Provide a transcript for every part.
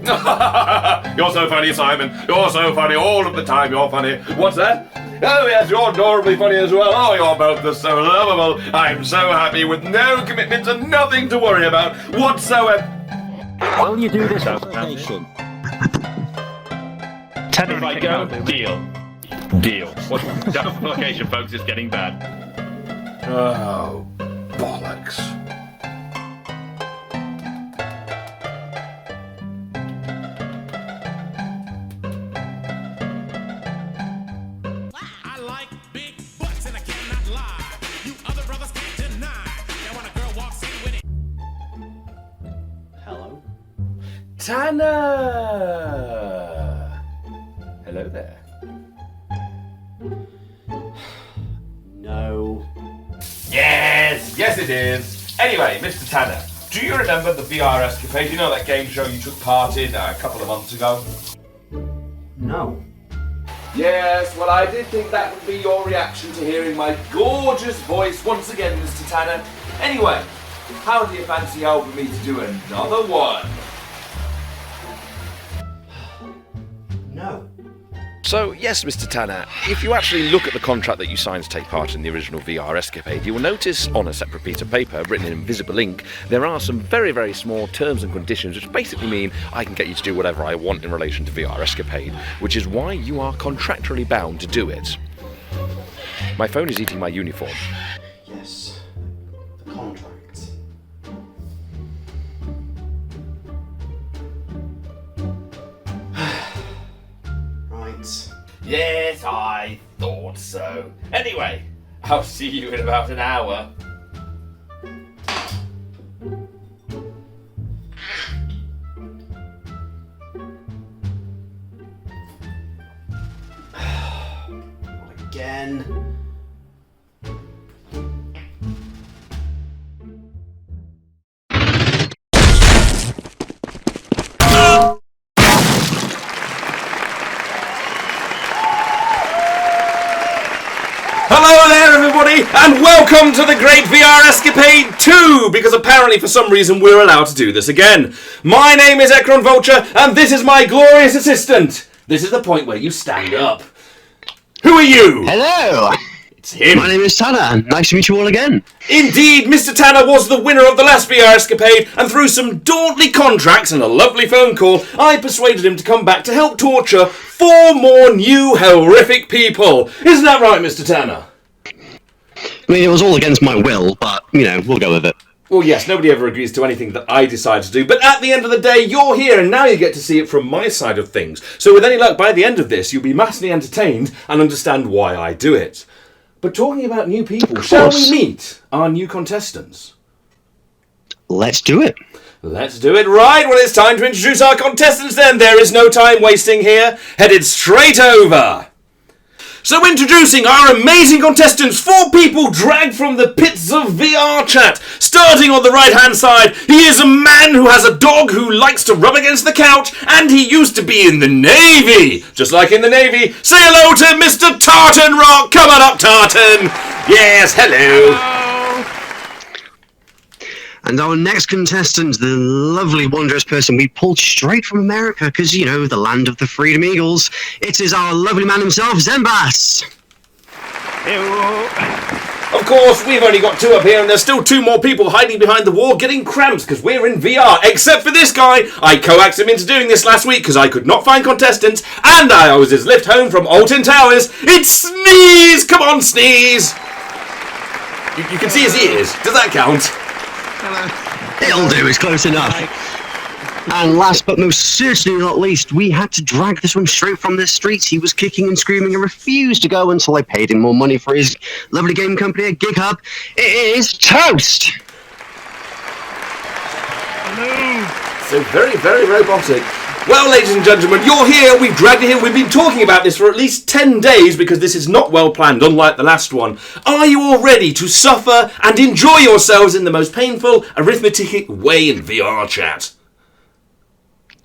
You're so funny, Simon. You're so funny all of the time. You're funny. What's that? Oh, yes, you're adorably funny as well. Oh, you're both so lovable. I'm so happy with no commitments and nothing to worry about whatsoever. Will you do this application? If I go, deal. What application, folks, is getting bad. Oh, bollocks. I like big butts and I cannot lie. You other brothers can't deny. Now when a girl walks in with it. Hello? Tanner! Hello there. No. Yes it is. Anyway, Mr. Tanner, do you remember the VR Escapade? You know that game show you took part in a couple of months ago? No. Yes, well, I did think that would be your reaction to hearing my gorgeous voice once again, Mr. Tanner. Anyway, how do you fancy helping me to do another one? No. So, yes, Mr. Tanner, if you actually look at the contract that you signed to take part in the original VR Escapade, you will notice on a separate piece of paper, written in invisible ink, there are some very, very small terms and conditions which basically mean I can get you to do whatever I want in relation to VR Escapade, which is why you are contractually bound to do it. My phone is eating my uniform. Yes. The contract. Right. Yes, I thought so. Anyway, I'll see you in about an hour. Not again. Hello there, everybody, and welcome to the Great VR Escapade 2, because apparently for some reason we're allowed to do this again. My name is Ekron Vulture, and this is my glorious assistant. This is the point where you stand up. Who are you? Hello! It's him. My name is Tanner. Nice to meet you all again. Indeed, Mr. Tanner was the winner of the last VR Escapade, and through some dauntly contracts and a lovely phone call, I persuaded him to come back to help torture 4 more new horrific people. Isn't that right, Mr. Tanner? I mean, it was all against my will, but, you know, we'll go with it. Well, yes, nobody ever agrees to anything that I decide to do, but at the end of the day, you're here, and now you get to see it from my side of things. So with any luck, by the end of this, you'll be massively entertained and understand why I do it. But talking about new people, shall we meet our new contestants? Let's do it. Let's do it right. Well, it's time to introduce our contestants then. There is no time wasting here. Headed straight over. So introducing our amazing contestants, 4 people dragged from the pits of VR chat. Starting on the right-hand side, he is a man who has a dog who likes to rub against the couch, and he used to be in the Navy. Just like in the Navy, say hello to Mr. Tartan Rock. Come on up, Tartan. Yes, hello. And our next contestant, the lovely, wondrous person we pulled straight from America, because, you know, the land of the Freedom Eagles. It is our lovely man himself, Zembas. Of course, we've only got 2 up here, and there's still 2 more people hiding behind the wall getting cramps because we're in VR. Except for this guy. I coaxed him into doing this last week because I could not find contestants, and I was his lift home from Alton Towers. It's Sneeze! Come on, Sneeze! You can see his ears. Does that count? It'll do, it's close enough. And last but most certainly not least, we had to drag this one straight from the streets. He was kicking and screaming and refused to go until I paid him more money for his lovely game company at GigHub. It is Toast! So very, very robotic. Well, ladies and gentlemen, you're here, we've dragged you here, we've been talking about this for at least 10 days because this is not well planned, unlike the last one. Are you all ready to suffer and enjoy yourselves in the most painful, arithmetic way in VR chat?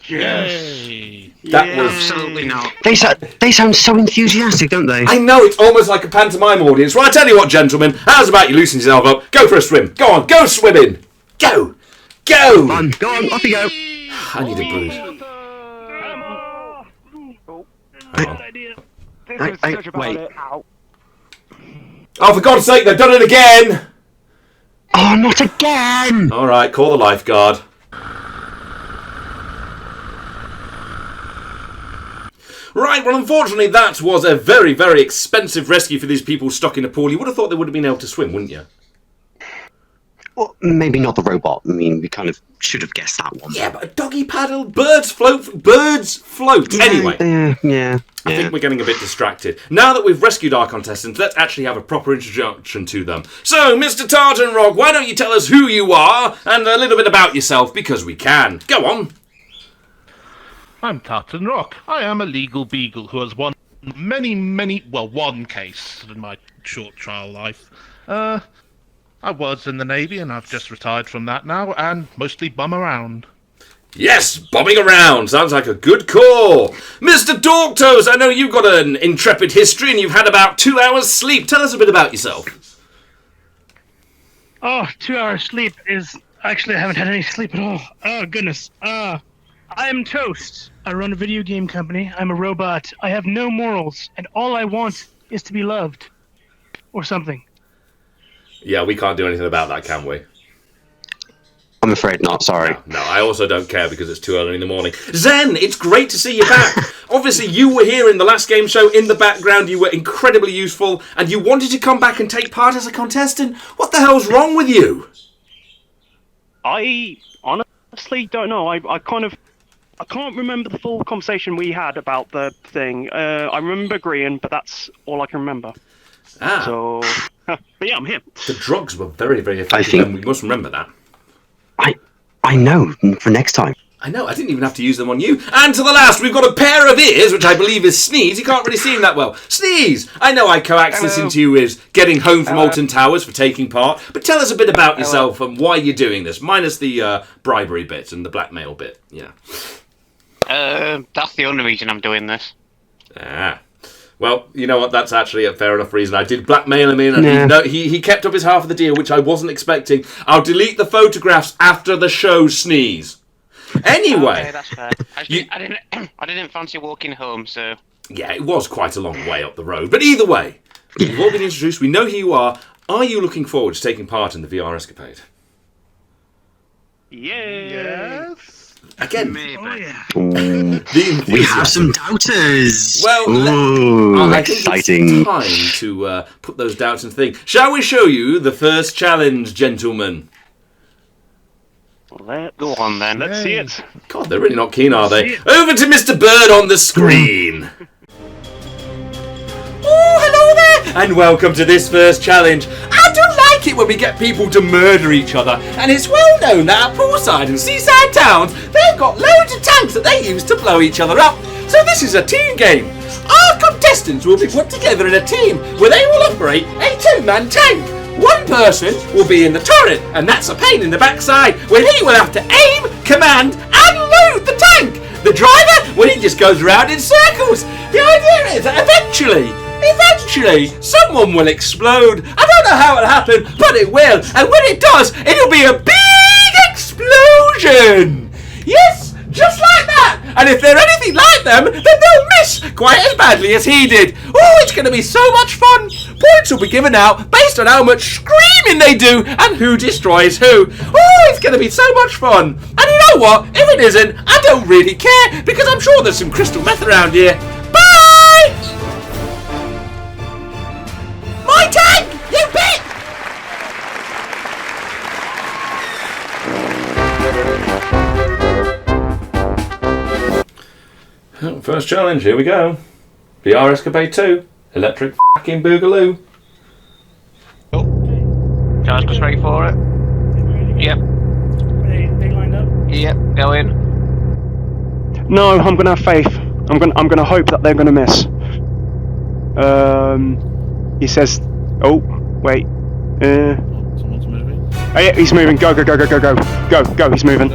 Yes. That was... Absolutely not. They sound so enthusiastic, don't they? I know, it's almost like a pantomime audience. Well, I tell you what, gentlemen, how's about you loosen yourself up, go for a swim. Go on, go swimming. Go. Go. Go on, off you go. I need a booze. on. idea. Wait. Oh, for God's sake, they've done it again! Oh, not again! Alright, call the lifeguard. Right, well, unfortunately, that was a very, very expensive rescue for these people stuck in a pool. You would have thought they would have been able to swim, wouldn't you? Well, maybe not the robot. I mean, we kind of should have guessed that one. Yeah, but a doggy paddle, birds float. Anyway. Yeah. I think we're getting a bit distracted. Now that we've rescued our contestants, let's actually have a proper introduction to them. So, Mr. Tartanrock, why don't you tell us who you are and a little bit about yourself, because we can. Go on. I'm Tartan Rock. I am a legal beagle who has won one case in my short trial life. I was in the Navy and I've just retired from that now and mostly bum around. Yes, bombing around. Sounds like a good call. Mr. Dorktoes, I know you've got an intrepid history and you've had about 2 hours sleep. Tell us a bit about yourself. Oh, 2 hours sleep is... Actually, I haven't had any sleep at all. Oh, goodness. I am Toast. I run a video game company. I'm a robot. I have no morals, and all I want is to be loved. Or something. Yeah, we can't do anything about that, can we? I'm afraid not, sorry. No, I also don't care because it's too early in the morning. Zen, it's great to see you back. Obviously, you were here in the last game show in the background. You were incredibly useful, and you wanted to come back and take part as a contestant. What the hell's wrong with you? I honestly don't know. I can't remember the full conversation we had about the thing. I remember agreeing, but that's all I can remember. Ah. So, but yeah, I'm here. The drugs were very, very effective, and we must remember that. I know, for next time. I know, I didn't even have to use them on you. And to the last, we've got a pair of ears, which I believe is Sneeze. You can't really see him that well. Sneeze! I know I coaxed this into you as getting home from Alton Towers for taking part, but tell us a bit about yourself and why you're doing this, minus the bribery bit and the blackmail bit. Yeah. That's the only reason I'm doing this. Ah. Well, you know what? That's actually a fair enough reason. I did blackmail him in, and he kept up his half of the deal, which I wasn't expecting. I'll delete the photographs after the show, Sneeze. Anyway. Okay, that's fair. I didn't fancy walking home, so... Yeah, it was quite a long way up the road. But either way, we've all been introduced. We know who you are. Are you looking forward to taking part in the VR escapade? Yes. Again, We have some doubters. Well, I think exciting. it's time to put those doubts and think. Shall we show you the first challenge, gentlemen? Go on then. Let's see it. God, they're really not keen, are they? Over to Mr. Bird on the screen. Oh, hello there, and welcome to this first challenge. I do like it when we get people to murder each other, and it's well known that at poolside and seaside towns, they've got loads of tanks that they use to blow each other up. So this is a team game. Our contestants will be put together in a team where they will operate a two-man tank. One person will be in the turret, and that's a pain in the backside, where he will have to aim, command, and load the tank. The driver, well, he just goes around in circles. The idea is that eventually, someone will explode. I don't know how it'll happen, but it will. And when it does, it'll be a big explosion. Yes, just like that. And if they're anything like them, then they'll miss quite as badly as he did. Oh, it's going to be so much fun. Points will be given out based on how much screaming they do and who destroys who. Oh, it's going to be so much fun. And you know what? If it isn't, I don't really care, because I'm sure there's some crystal meth around here. Bye! My tank! You bit! First challenge, here we go. VR Escapade 2. Electric fucking Boogaloo. Charles goes ready for it. Yep. They lined up? Yep, go in. No, I'm gonna have faith. I'm gonna hope that they're gonna miss. He says, oh, wait. Someone's moving. Oh yeah, he's moving. Go, he's moving.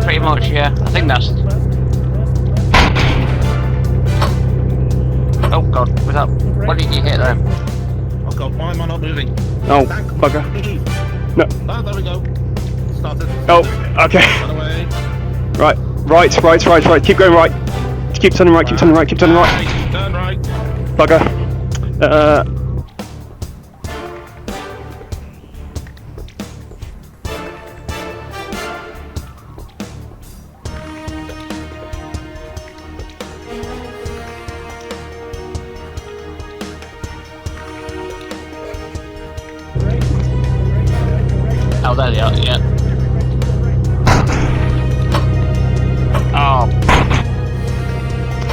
Pretty much, yeah. I think that's... Oh god, what's up? What did you hit then? Oh god, why am I not moving? Oh, bugger. No. Oh, there we go. Started. Oh, okay. Run away. Right. Keep going right. keep turning right, keep turning right, keep turning right. Turn right. Bugger. Oh, there they are, yeah. Oh,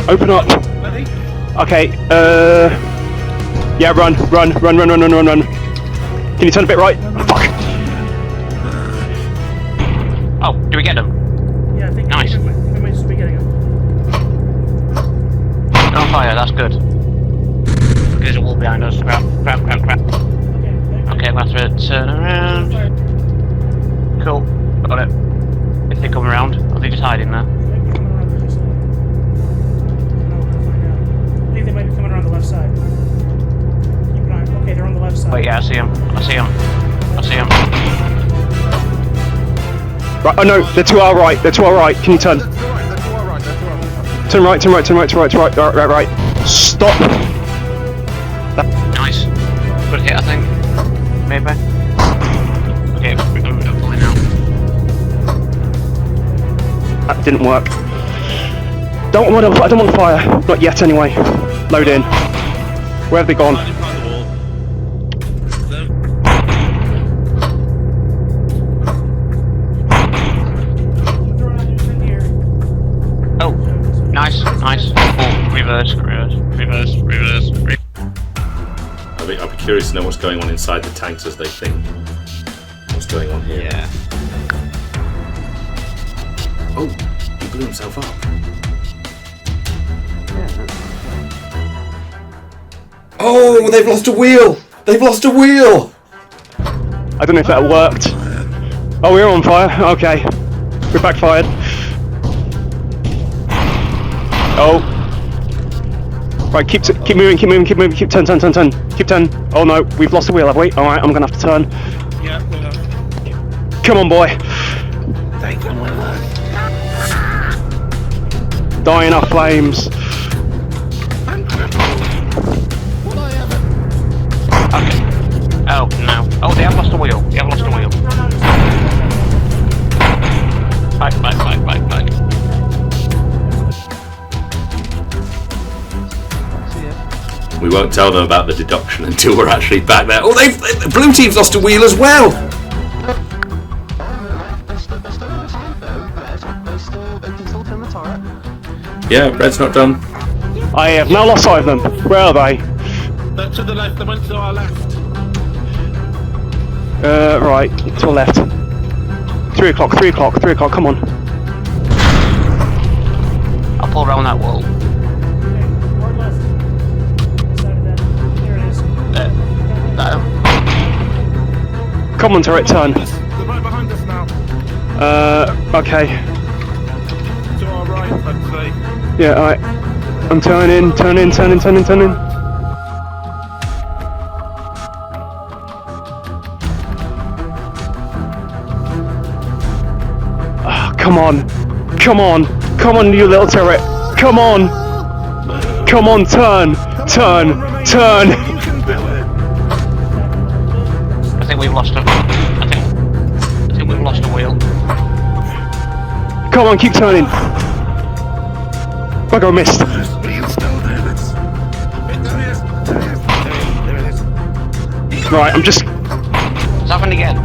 Open up. Ready? Okay, yeah, run. Can you turn a bit right? Fuck. oh, do we get them? Yeah, I think Nice. we might just be getting them. They're on fire, that's good. There's a wall behind us. Crap. Okay, I'm gonna have to turn around. Cool, got it. If they come around, are they just hiding there? I think they might be coming around the left side. Keep an eye. Okay, they're on the left side. Wait, yeah, I see them. Right, oh no, they're to our right, Can you turn? Turn right. Right. Stop. Nice. Good hit, I think. Maybe. Okay, I'm pulling out. That didn't work. I don't want fire. Not yet, anyway. Load in. Where have they gone? Right in front of the wall. Them. Oh, nice. Oh, reverse. I'll be curious to know what's going on inside the tanks as they think. What's going on here? Yeah. Oh, he blew himself up. Oh, they've lost a wheel! I don't know if that worked. Oh, we're on fire. Okay. We're backfired. Oh. Right, keep moving, keep turn. Keep turn. Oh no, we've lost the wheel, have we? Alright, I'm gonna have to turn. Yeah, Come on, boy. Die in our flames. Okay. Oh, no. Oh, they have lost the wheel. Back. We won't tell them about the deduction until we're actually back there. Oh, the blue team's lost a wheel as well! Yeah, red's not done. I have now lost sight of them. Where are they? they're to the left, they went to our left. Right, to the left. 3 o'clock, come on. I'll pull around that wall. Or left. Side of that. There it is. There. Come on, turret, turn. They're right behind us now. Okay. To our right, I'd say. Yeah, alright. I'm turning. Come on, you little turret. Come on, turn. I think we've lost a wheel. Come on, keep turning. Bugger, I missed. Right, I'm just... It's happened again.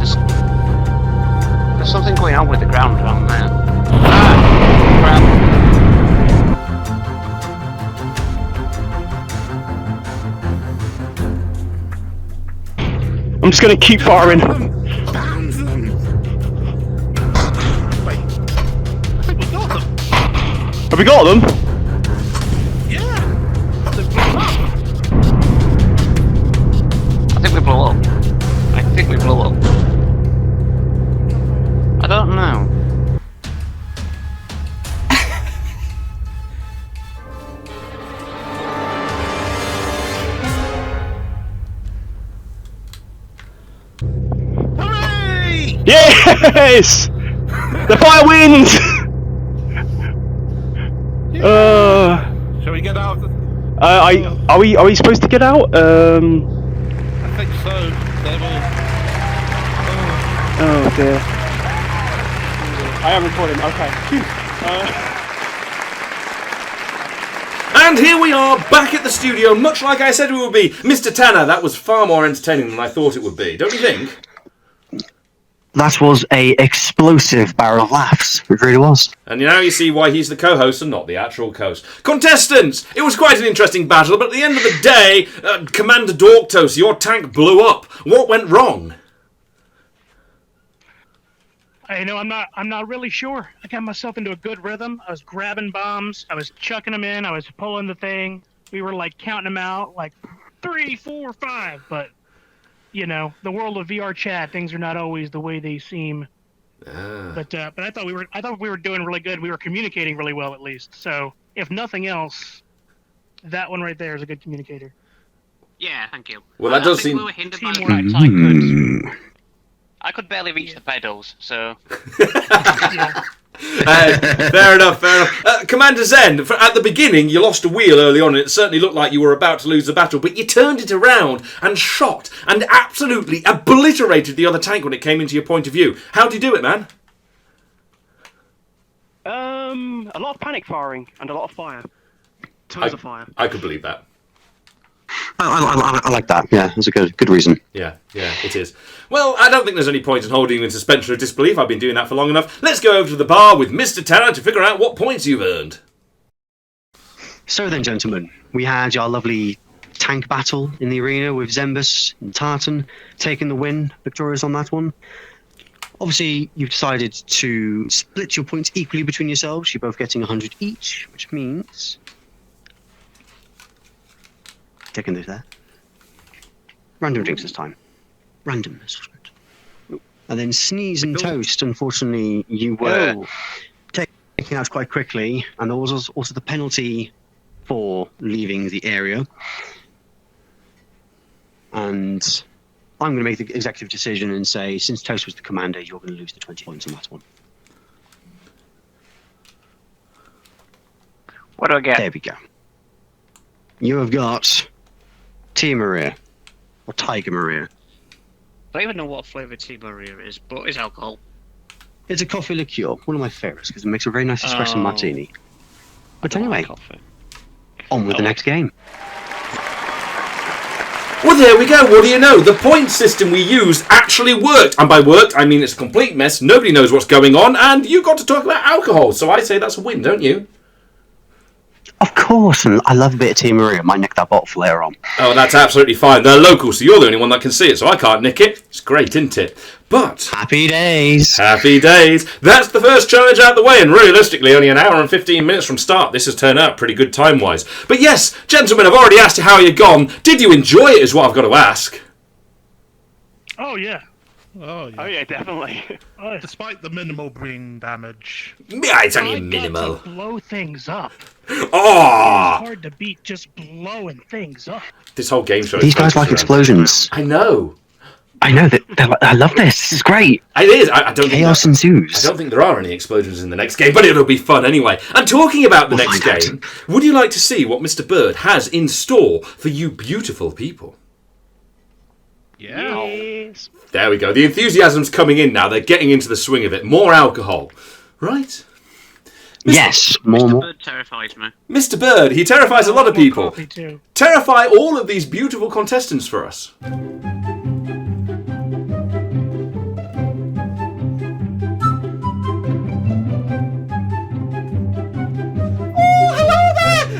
There's something going on with the ground around there. Crap. I'm just gonna keep firing. I think we got them. Have we got them? Yeah. They've blown up. I think we blew up. I don't know. Hooray! Yes! The fire wins! we get out? Are we supposed to get out? I think so. They will. Oh dear. I am recording. Okay. And here we are, back at the studio, much like I said we would be. Mr. Tanner, that was far more entertaining than I thought it would be, don't you think? That was a explosive barrel of laughs. It really was. And now you see why he's the co-host and not the actual host. Contestants! It was quite an interesting battle, but at the end of the day, Commander Dorktos, your tank blew up. What went wrong? You know, I'm not really sure. I got myself into a good rhythm. I was grabbing bombs. I was chucking them in. I was pulling the thing. We were like counting them out, like 3, 4, 5. But you know, the world of VR chat, things are not always the way they seem. But I thought we were doing really good. We were communicating really well, at least. So if nothing else, that one right there is a good communicator. Yeah, thank you. Well, that does seem. We were hindered by the fact I could barely reach the pedals, so. Fair enough. Commander Zen, at the beginning you lost a wheel early on and it certainly looked like you were about to lose the battle, but you turned it around and shot and absolutely obliterated the other tank when it came into your point of view. How'd you do it, man? A lot of panic firing and a lot of fire. Tons of fire. I could believe that. I like that. Yeah, that's a good reason. Yeah, it is. Well, I don't think there's any point in holding you in suspension of disbelief. I've been doing that for long enough. Let's go over to the bar with Mr. Tanner to figure out what points you've earned. So then, gentlemen, we had our lovely tank battle in the arena with Zembus and Tartan taking the win, victorious on that one. Obviously, you've decided to split your points equally between yourselves. You're both getting 100 each, which means... Taking those there. Random drinks this time. Randomness. And then Sneeze and Toast, unfortunately, you were taken out quite quickly, and there was also the penalty for leaving the area. And I'm going to make the executive decision and say, since Toast was the commander, you're going to lose the 20 points on that one. What do I get? There we go. You have got Tea Maria, or Tiger Maria. I don't even know what flavour Tea Maria is, but it's alcohol. It's a coffee liqueur, one of my favourites, because it makes a very nice espresso martini. But anyway, on with the next game. Well, there we go. What do you know? The point system we used actually worked. And by worked, I mean it's a complete mess. Nobody knows what's going on, and you got to talk about alcohol. So I say that's a win, don't you? Of course, and I love a bit of Tea Maria. I might nick that bottle for later on. Oh, that's absolutely fine. They're local, so you're the only one that can see it, so I can't nick it. It's great, isn't it? But... Happy days! Happy days! That's the first challenge out of the way, and realistically, only an hour and 15 minutes from start. This has turned out pretty good time-wise. But yes, gentlemen, I've already asked you how you've gone. Did you enjoy it, is what I've got to ask. Oh, yeah. Oh, yeah. Oh yeah, definitely. Despite the minimal brain damage. Yeah, it's only I minimal. got to blow things up. Oh! It's hard to beat just blowing things up. This whole game show. These guys like explosions. I know. I know that. I love this. This is great. It is. I don't Chaos think ensues. I don't think there are any explosions in the next game, but it'll be fun anyway. And talking about the next game, would you like to see what Mr. Bird has in store for you beautiful people? Yeah. Yes. There we go. The enthusiasm's coming in now. They're getting into the swing of it. More alcohol. Right? Yes. More. Bird terrifies me. Mr. Bird, he terrifies a lot of people. Coffee too. Terrify all of these beautiful contestants for us.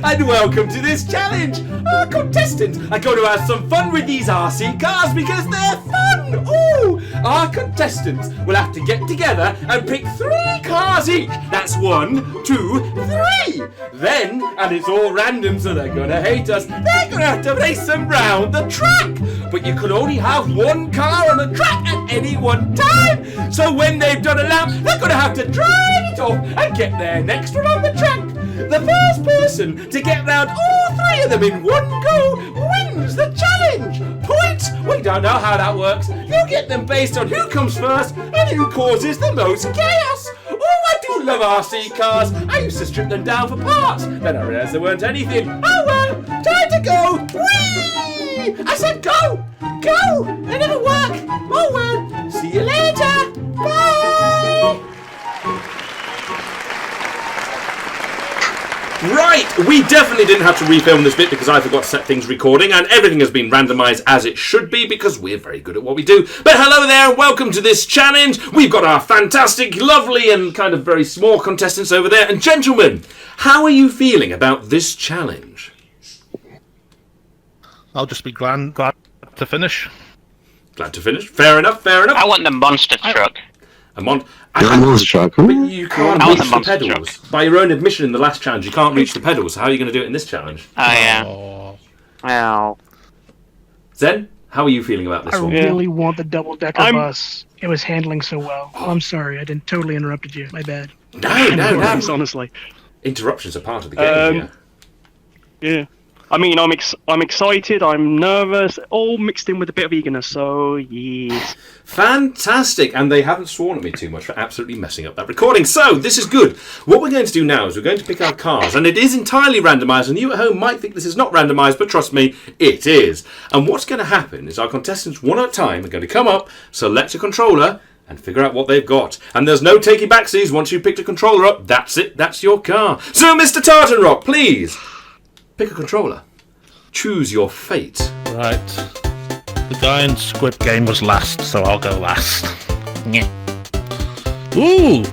And welcome to this challenge! Our contestants are going to have some fun with these RC cars because they're fun! Ooh! Our contestants will have to get together and pick 3 cars each. That's 1, 2, 3! Then, and it's all random so they're going to hate us, they're going to have to race them round the track! But you can only have 1 car on the track at any one time! So when they've done a lap, they're going to have to drive it off and get their next one on the track! The first person to get round all 3 of them in one go wins the challenge! Points? We don't know how that works. You get them based on who comes first and who causes the most chaos. Oh, I do Oh, love RC cars. I used to strip them down for parts. Then I realised there weren't anything. Oh well, time to go. Whee! I said go! Go! They never work. Oh well, see you later. Bye! Right, we definitely didn't have to refilm this bit because I forgot to set things recording, and everything has been randomised as it should be because we're very good at what we do. But hello there and welcome to this challenge. We've got our fantastic, lovely and kind of very small contestants over there. And gentlemen, how are you feeling about this challenge? I'll just be glad to finish. Glad to finish. Fair enough, fair enough. I want the monster truck. A monster truck. But you can't I want reach the the monster pedals. By your own admission in the last challenge, you can't reach the pedals. How are you going to do it in this challenge? Oh, yeah. Oh. Well, Zen, how are you feeling about this I one? really want the double-decker I'm- bus. It was handling so well. Oh, I'm sorry, I didn't totally interrupted you. My bad. No. Honestly. Interruptions are part of the game here. Yeah. I mean, I'm excited, I'm nervous, all mixed in with a bit of eagerness, so yes. Fantastic, and they haven't sworn at me too much for absolutely messing up that recording. So, this is good. What we're going to do now is we're going to pick our cars, and it is entirely randomised, and you at home might think this is not randomised, but trust me, it is. And what's going to happen is our contestants, one at a time, are going to come up, select a controller, and figure out what they've got. And there's no taking backsies. Once you've picked a controller up, that's it, that's your car. So, Mr. Tartanrock, please, pick a controller. Choose your fate. Right. The guy in Squid Game was last, so I'll go last. Ooh!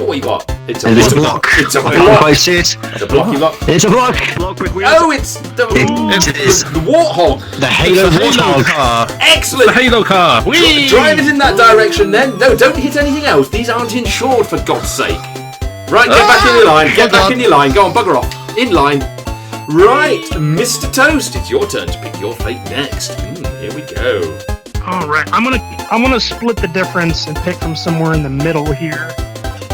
What you got? It's And it's a block. It's a I can't block. quite see it. It's a blocky block. It's a block. Oh, it's the, It is the Warthog. the Halo Halo Warthog. car. Excellent. The Halo car. Whee! Drive it in that direction then. No, don't hit anything else. These aren't insured, for God's sake. Right, get back in your line. Get back in your line. Go on, bugger off. In line. Right, Mr. Toast, it's your turn to pick your fate next. Here we go. All right, I'm gonna split the difference and pick from somewhere in the middle here.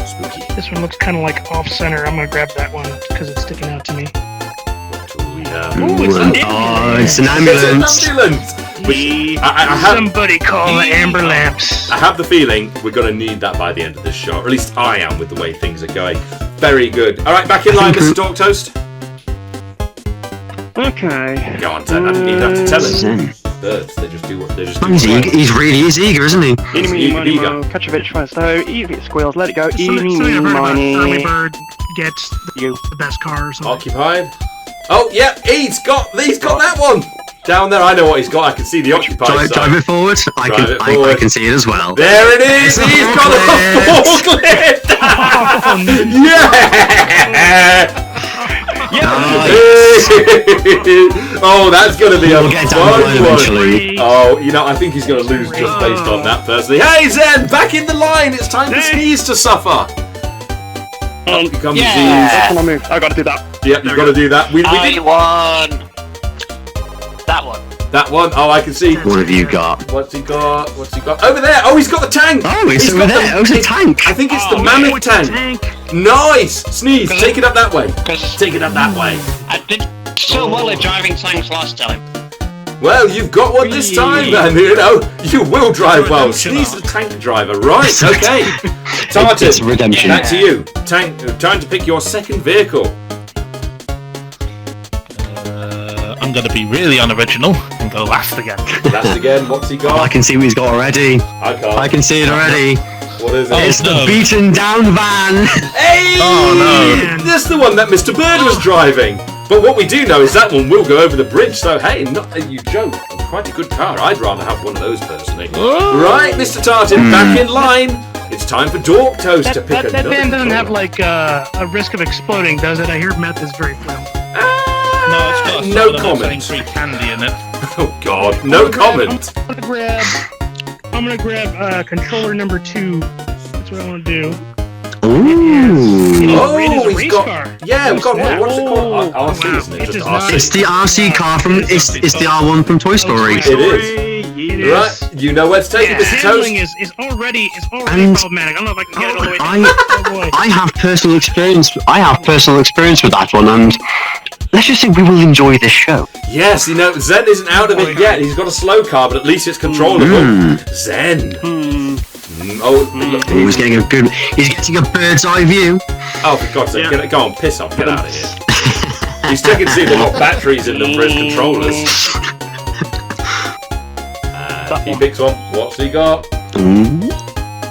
Spooky. This one looks kind of like off-center. I'm gonna grab that one because it's sticking out to me. What do we have? Ooh, it's an Oh, it's an It's ambulance. an ambulance. Which I have. Somebody call the amber lamps. I have the feeling we're going to need that by the end of this show, or at least I am with the way things are going. Very good. All right, back in line, Mr. Dog Toast. Okay. Go on, Zen. I didn't even have to tell him. Zen. Birds, they just do what they just do. He's eager. He's really is eager, isn't he? He's eager. Catch a bitch first, though. Even if it squeals, let it go. Something I've heard about early bird gets You. the best car or something. Occupied. Oh, yeah, he's got that one. Down there, I know what he's got. I can see the occupied Drive side. it forward. I Drive it can. forward. I can see it as well. There it is. He's got a forklift. Yeah. Nice. Oh, that's going to be a We'll get fun down the line one. eventually. Oh, you know, I think he's going to lose just based on that, personally. Hey, Zen, back in the line. It's time for Sneeze to suffer. Up comes yeah. That's when I move. I gotta do that. Sneeze. Yep, you've got to do that. We I did won. That one. that one. Oh, I can see. What have you got? What's he got? What's he got? Over there. Oh, he's got the tank. Oh, it's He's over got there. Oh, it's a tank. I think it's the Oh, mammoth It's a tank. tank. Nice. Sneeze. Take it up that way. Because Take it up that way. I did so well at driving tanks last time. Well, you've got one this time, then. You know, you will drive well. Redemption Sneeze arc. the tank driver, right? Okay. Tartan, It's redemption. back to you. Time to pick your second vehicle. I'm going to be really unoriginal and go last again. Last again. What's he I got? can see what he's got already. I can't. I can see it already. What is it? Oh, It's the no. beaten down van. Hey! Oh, no. That's the one that Mr. Bird was driving. But what we do know is that one will go over the bridge. So hey, not you joke. Quite a good car. I'd rather have one of those personally. Right, Mr. Tartan, back in line. It's time for Dork Toast to pick That another van doesn't have controller. like a risk of exploding, does it? I hear meth is very flammable. No, it's got No some of them saying comment. free candy in it. Oh God, no comment. I'm gonna grab controller number 2. That's what I want to do. Ooh. It Oh, is a he's race got. car. Yeah, we've got snap. what's it called? Oh, RC, wow. isn't it? It Just does not- RC. It's the RC car from. It's the R1 from Toy Story. It is. It is. Right, you know where to take it, The Mr. Toast. handling is already And- problematic. I don't know if I can get it all the way down. I- Oh boy. I have personal experience. I have personal experience with that one, and let's just say we will enjoy this show. Yes, you know, Zen isn't out of it yet. He's got a slow car, but at least it's controllable. Zen. Oh, look, He's getting a bird's eye view. oh, for God's sake, go on, piss off, get out of here. He's checking to see if they've got batteries in them for his controllers. And he picks one. What's he got?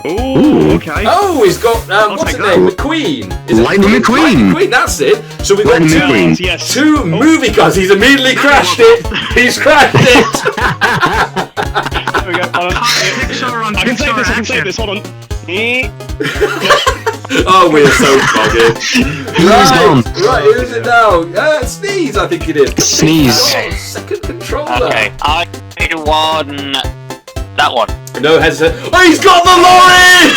Ooh, okay. Oh, he's got, what's her name? McQueen. Is it Lightning McQueen. Lightning McQueen, that's it. So we've got Lightning McQueen. Yes. two movie cars. He's immediately crashed it. He's crashed it. There we go. Hold on. Pixar on I can save Pixar this. I can save action. this. Hold on. Oh, we're so buggered. He's gone. Right, who's it now? Sneeze, I think it is. Sneeze. Oh, second controller. Okay, I won that one. No hesitation. Oh, he's got the lorry!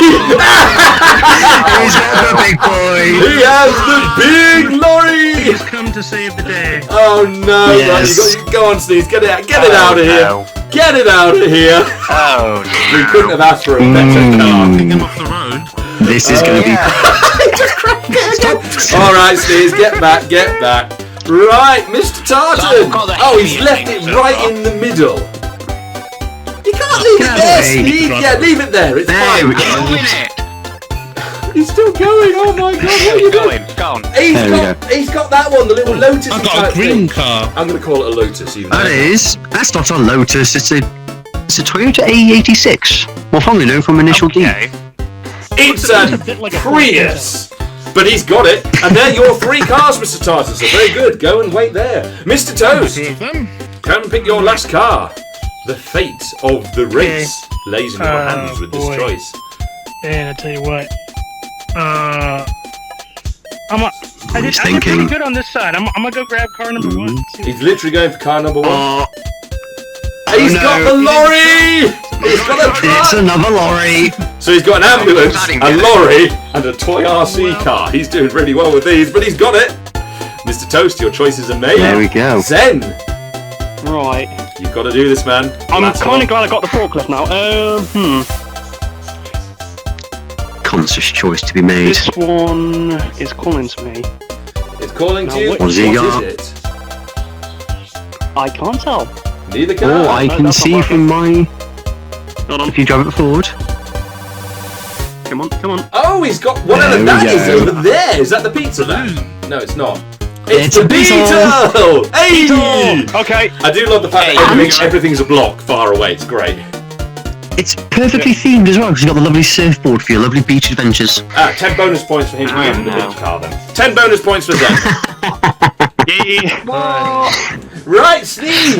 He's got the big boy. He has the big lorry! He's come to save the day. Oh no! Yes. Right, you go on, Steve. Get it out of here! no. Get it out of here! Oh, We couldn't have asked for a better car. Pick him off the road. This is going to be. All right, Steve. Get back. Right, Mr. Tartan. got the Oh, he's heavy left thing it so right far. in the middle. You can't leave it Get there, away. Steve. Yeah, leave it there. It's There fine. we go. doing it. He's still going. Oh my God! What are you doing? Go on. There we He's got that one, the little Lotus. I've got type a green thing. car. I'm going to call it a Lotus, even That though. is. That's not a Lotus. It's a Toyota AE86. More fondly known from Initial D. Okay. It's a a bit like a Prius. But he's got it, and they're your three cars, Mr. Tartar. So very good. Go and wait there, Mr. Toast. Two of them. Come and pick your last car. The fate of the race lays in your hands with this boy. choice. And I tell you what, I did thinking. pretty good on this side. I'm gonna go grab car number one. He's literally going for car number one. Oh, He's no. got the lorry. He's got a it's truck. another lorry. So he's got an ambulance, I didn't a get it. lorry, and a toy RC car. He's doing really well with these, but he's got it. Mr. Toast, your choices are made. There we go. Zen, Right. you've got to do this, man. I'm That's kind all. of glad I got the forklift now. Conscious choice to be made. This one is calling to me. It's calling to Now, you. what- What's he What got? is it? I can't tell. Neither can Oh, I no, can that's not see from my. Hold on. If you drive it forward. Come on. Oh, he's got one of There them. we That is go. over there. Is that the pizza man? No, it's not. It's the a beetle. beetle. Hey! Okay. I do love the fact that everything's a block far away. It's great. It's perfectly themed as well because you've got the lovely surfboard for your lovely beach adventures. 10 bonus points for him to win the no. beach car then. 10 bonus points for Zen. Right, Sneeze.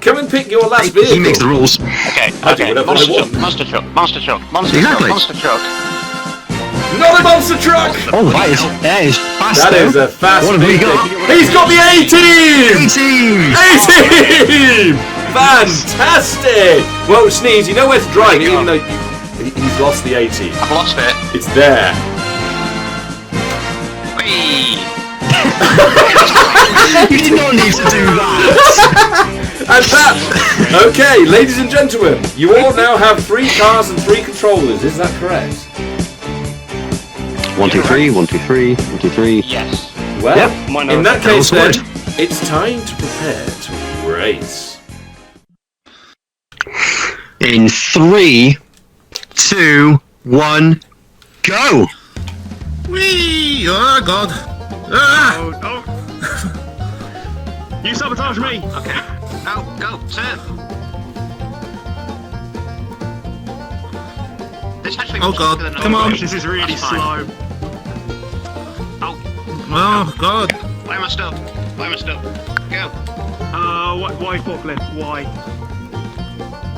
Come and pick your last vehicle. He makes the rules. Okay. I do Okay. whatever I want. Monster truck. Exactly. Monster truck. Not a monster truck. Oh, that is fast. That is a fast What have we vehicle. got? He's got the A-Team. 18! A-Team! Fantastic! Well, Sneeze, you know where to drive, even though he's lost the A-Team. I've lost it. It's there. Whee! You did not need to do that. And that, okay, ladies and gentlemen, you all now have 3 cars and 3 controllers, is that correct? 1, 2, 3, 1, 2, 3, 1, 2, 3. Yes. Well, mine in are- that case That was then, it's time to prepare to race. In 3, 2, 1, go! Whee! Oh God! Ah! Oh. You sabotage me. Okay. Go, sir. This actually Oh looks God! quicker than Come on! normal. This is really That's fine. slow. Oh God! Why am I stuck? Go. Why forklift? Why?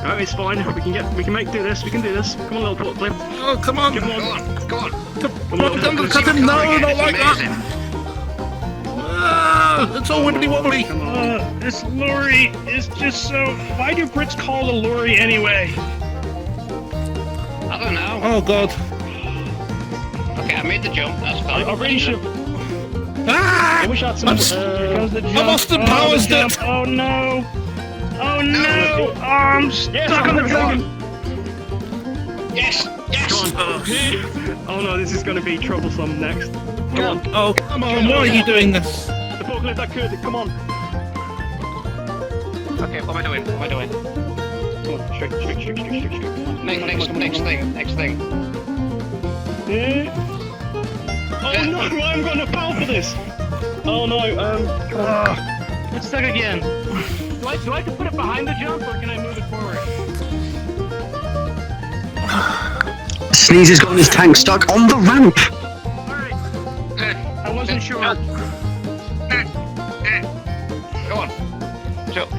Oh, it's fine. We can do this. We can do this. Come on, little forklift. Oh come on! Come on. Go on. Come on, little forklift. Cut him! No, not like that! Amazing. Ah, it's all wibbly wobbly. This lorry is just so. Why do Brits call it a lorry anyway? I don't know. Oh God! Okay, I made the jump. That's fine. I really should. Ah! I wish I had some. Here comes the jump. I'm Austin Oh, Powers the jump. it. Oh no! Oh no! Oh, I'm stuck on the thing. Yes. Oh no, this is going to be troublesome next. Come on. Oh come on! Why are you doing this? The forklift that could. Come on. Okay, what am I doing? Come Come on, shoot. Next thing. Oh no, I'm gonna foul for this! Oh no, It's stuck again. Do I have to put it behind the jump or can I move it forward? Sneeze has got his tank stuck on the ramp. Alright. I wasn't sure. Go on. Choke.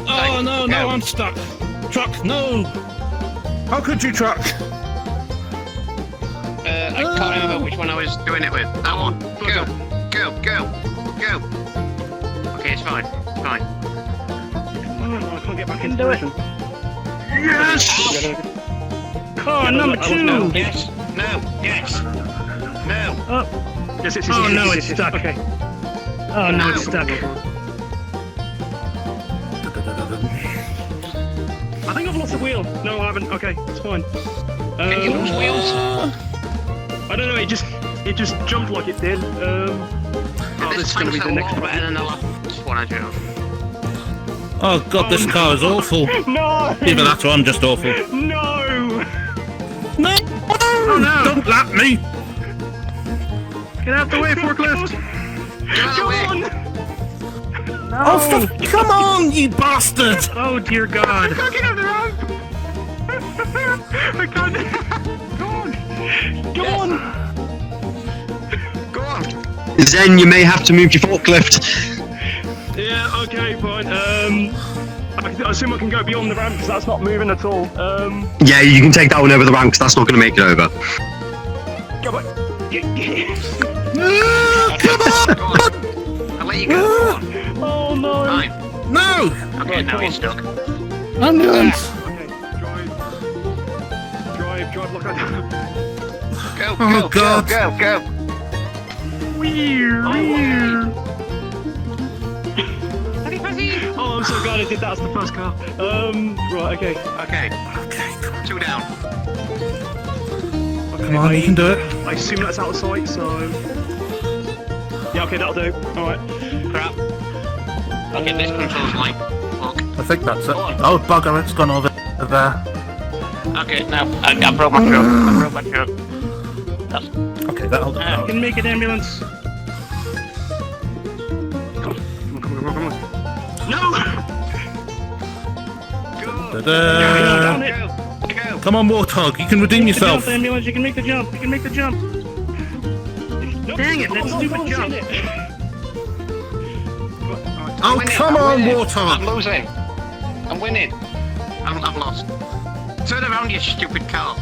Oh no, I'm stuck. Truck, no. How could you truck? I can't remember which one I was doing it with. That one. Go. Okay, it's fine. oh no, I can't get back into position. Yes! Oh, number 2! No. Yes. No. Yes, Oh no, it's yes. stuck. Okay. Oh no, it's stuck. I think I've lost the wheel. No, I haven't. Okay, it's fine. Can you lose wheels? I don't know, it just jumped like it did. This is gonna be the next better one. than the last one I drew. Oh god, this car is awful. No! Either that or I'm just awful. No! No! Oh no! Don't lap me! Get out the way, forklift! Go on! Oh, come on, you bastard! Oh dear God! I can't get up the ramp! I can't. Go on! Go on. Zen, you may have to move your forklift. Yeah, okay, fine. I assume I can go beyond the ramp because that's not moving at all. Yeah, you can take that one over the ramp because that's not going to make it over. Go on. Come on! Go on. I'll let you go. Go on. Oh no! Fine. No! Okay, now you're stuck. Ambulance! Okay, drive like I. Go. Oh, God. Go. Oh, I'm so glad I did that as the first car. Right, okay. Okay. 2 down. Come on, you can do it. I assume that's out of sight, so. Yeah, okay, that'll do. Alright. Crap. Okay, this controls like. Look. I think that's it. Oh, bugger, it's gone over there. Okay, now I broke my truck. That's. Okay, that'll do. I can make it, ambulance. Come on. No! Da-da. Go. Come on, Warthog, you can redeem yourself. Jump, ambulance, you can make the jump. Dang it, that stupid jump. Oh, Winning, come I'm on, winning. Warthog. I'm losing. I'm winning. I've lost. Turn around, you stupid car.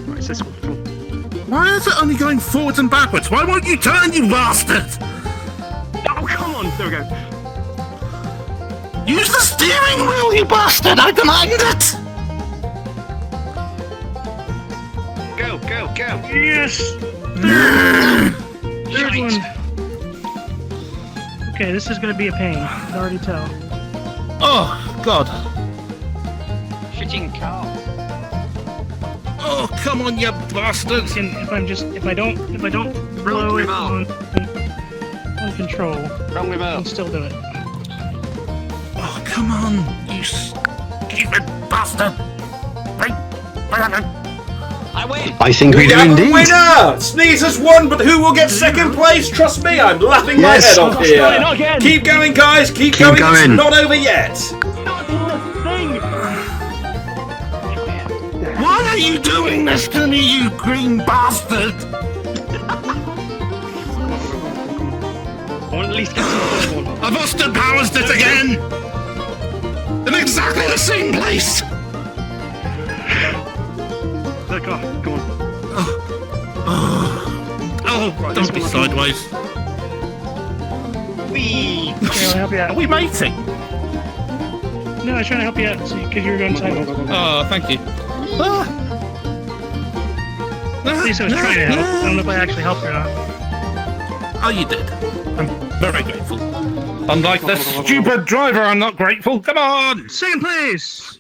Right, it's this one. Come on. Why is it only going forwards and backwards? Why won't you turn, you bastard? Oh, come on! There we go. Use the steering wheel, you bastard! I demand it! Go. Yes! Third one. Okay, this is gonna be a pain. I can already tell. Oh, God. Shitting car. Oh, come on, you bastards! If I don't blow it on control, Wrong I remote. can still do it. Oh, come on, you stupid bastard! I win. I think we do have a indeed. winner! Sneeze has won, but who will get second place? Trust me, I'm laughing my Yes. head off Not here. again. Keep going, guys. Keep Keep going. going. It's not over yet. Thing! Why are you doing this to me, you green bastard? I want at least get to the first one. I've Austin Powers it again! In exactly the same place! Third car, come on. Oh, don't be sideways. Okay, I'll help you Are out. we mating? No, I was trying to help you out because you were going sideways. Oh, thank you. At least I was trying to help. I don't know if I actually helped or not. Oh, you did. I'm very grateful. Unlike this stupid driver, I'm not grateful. Come on! Second place!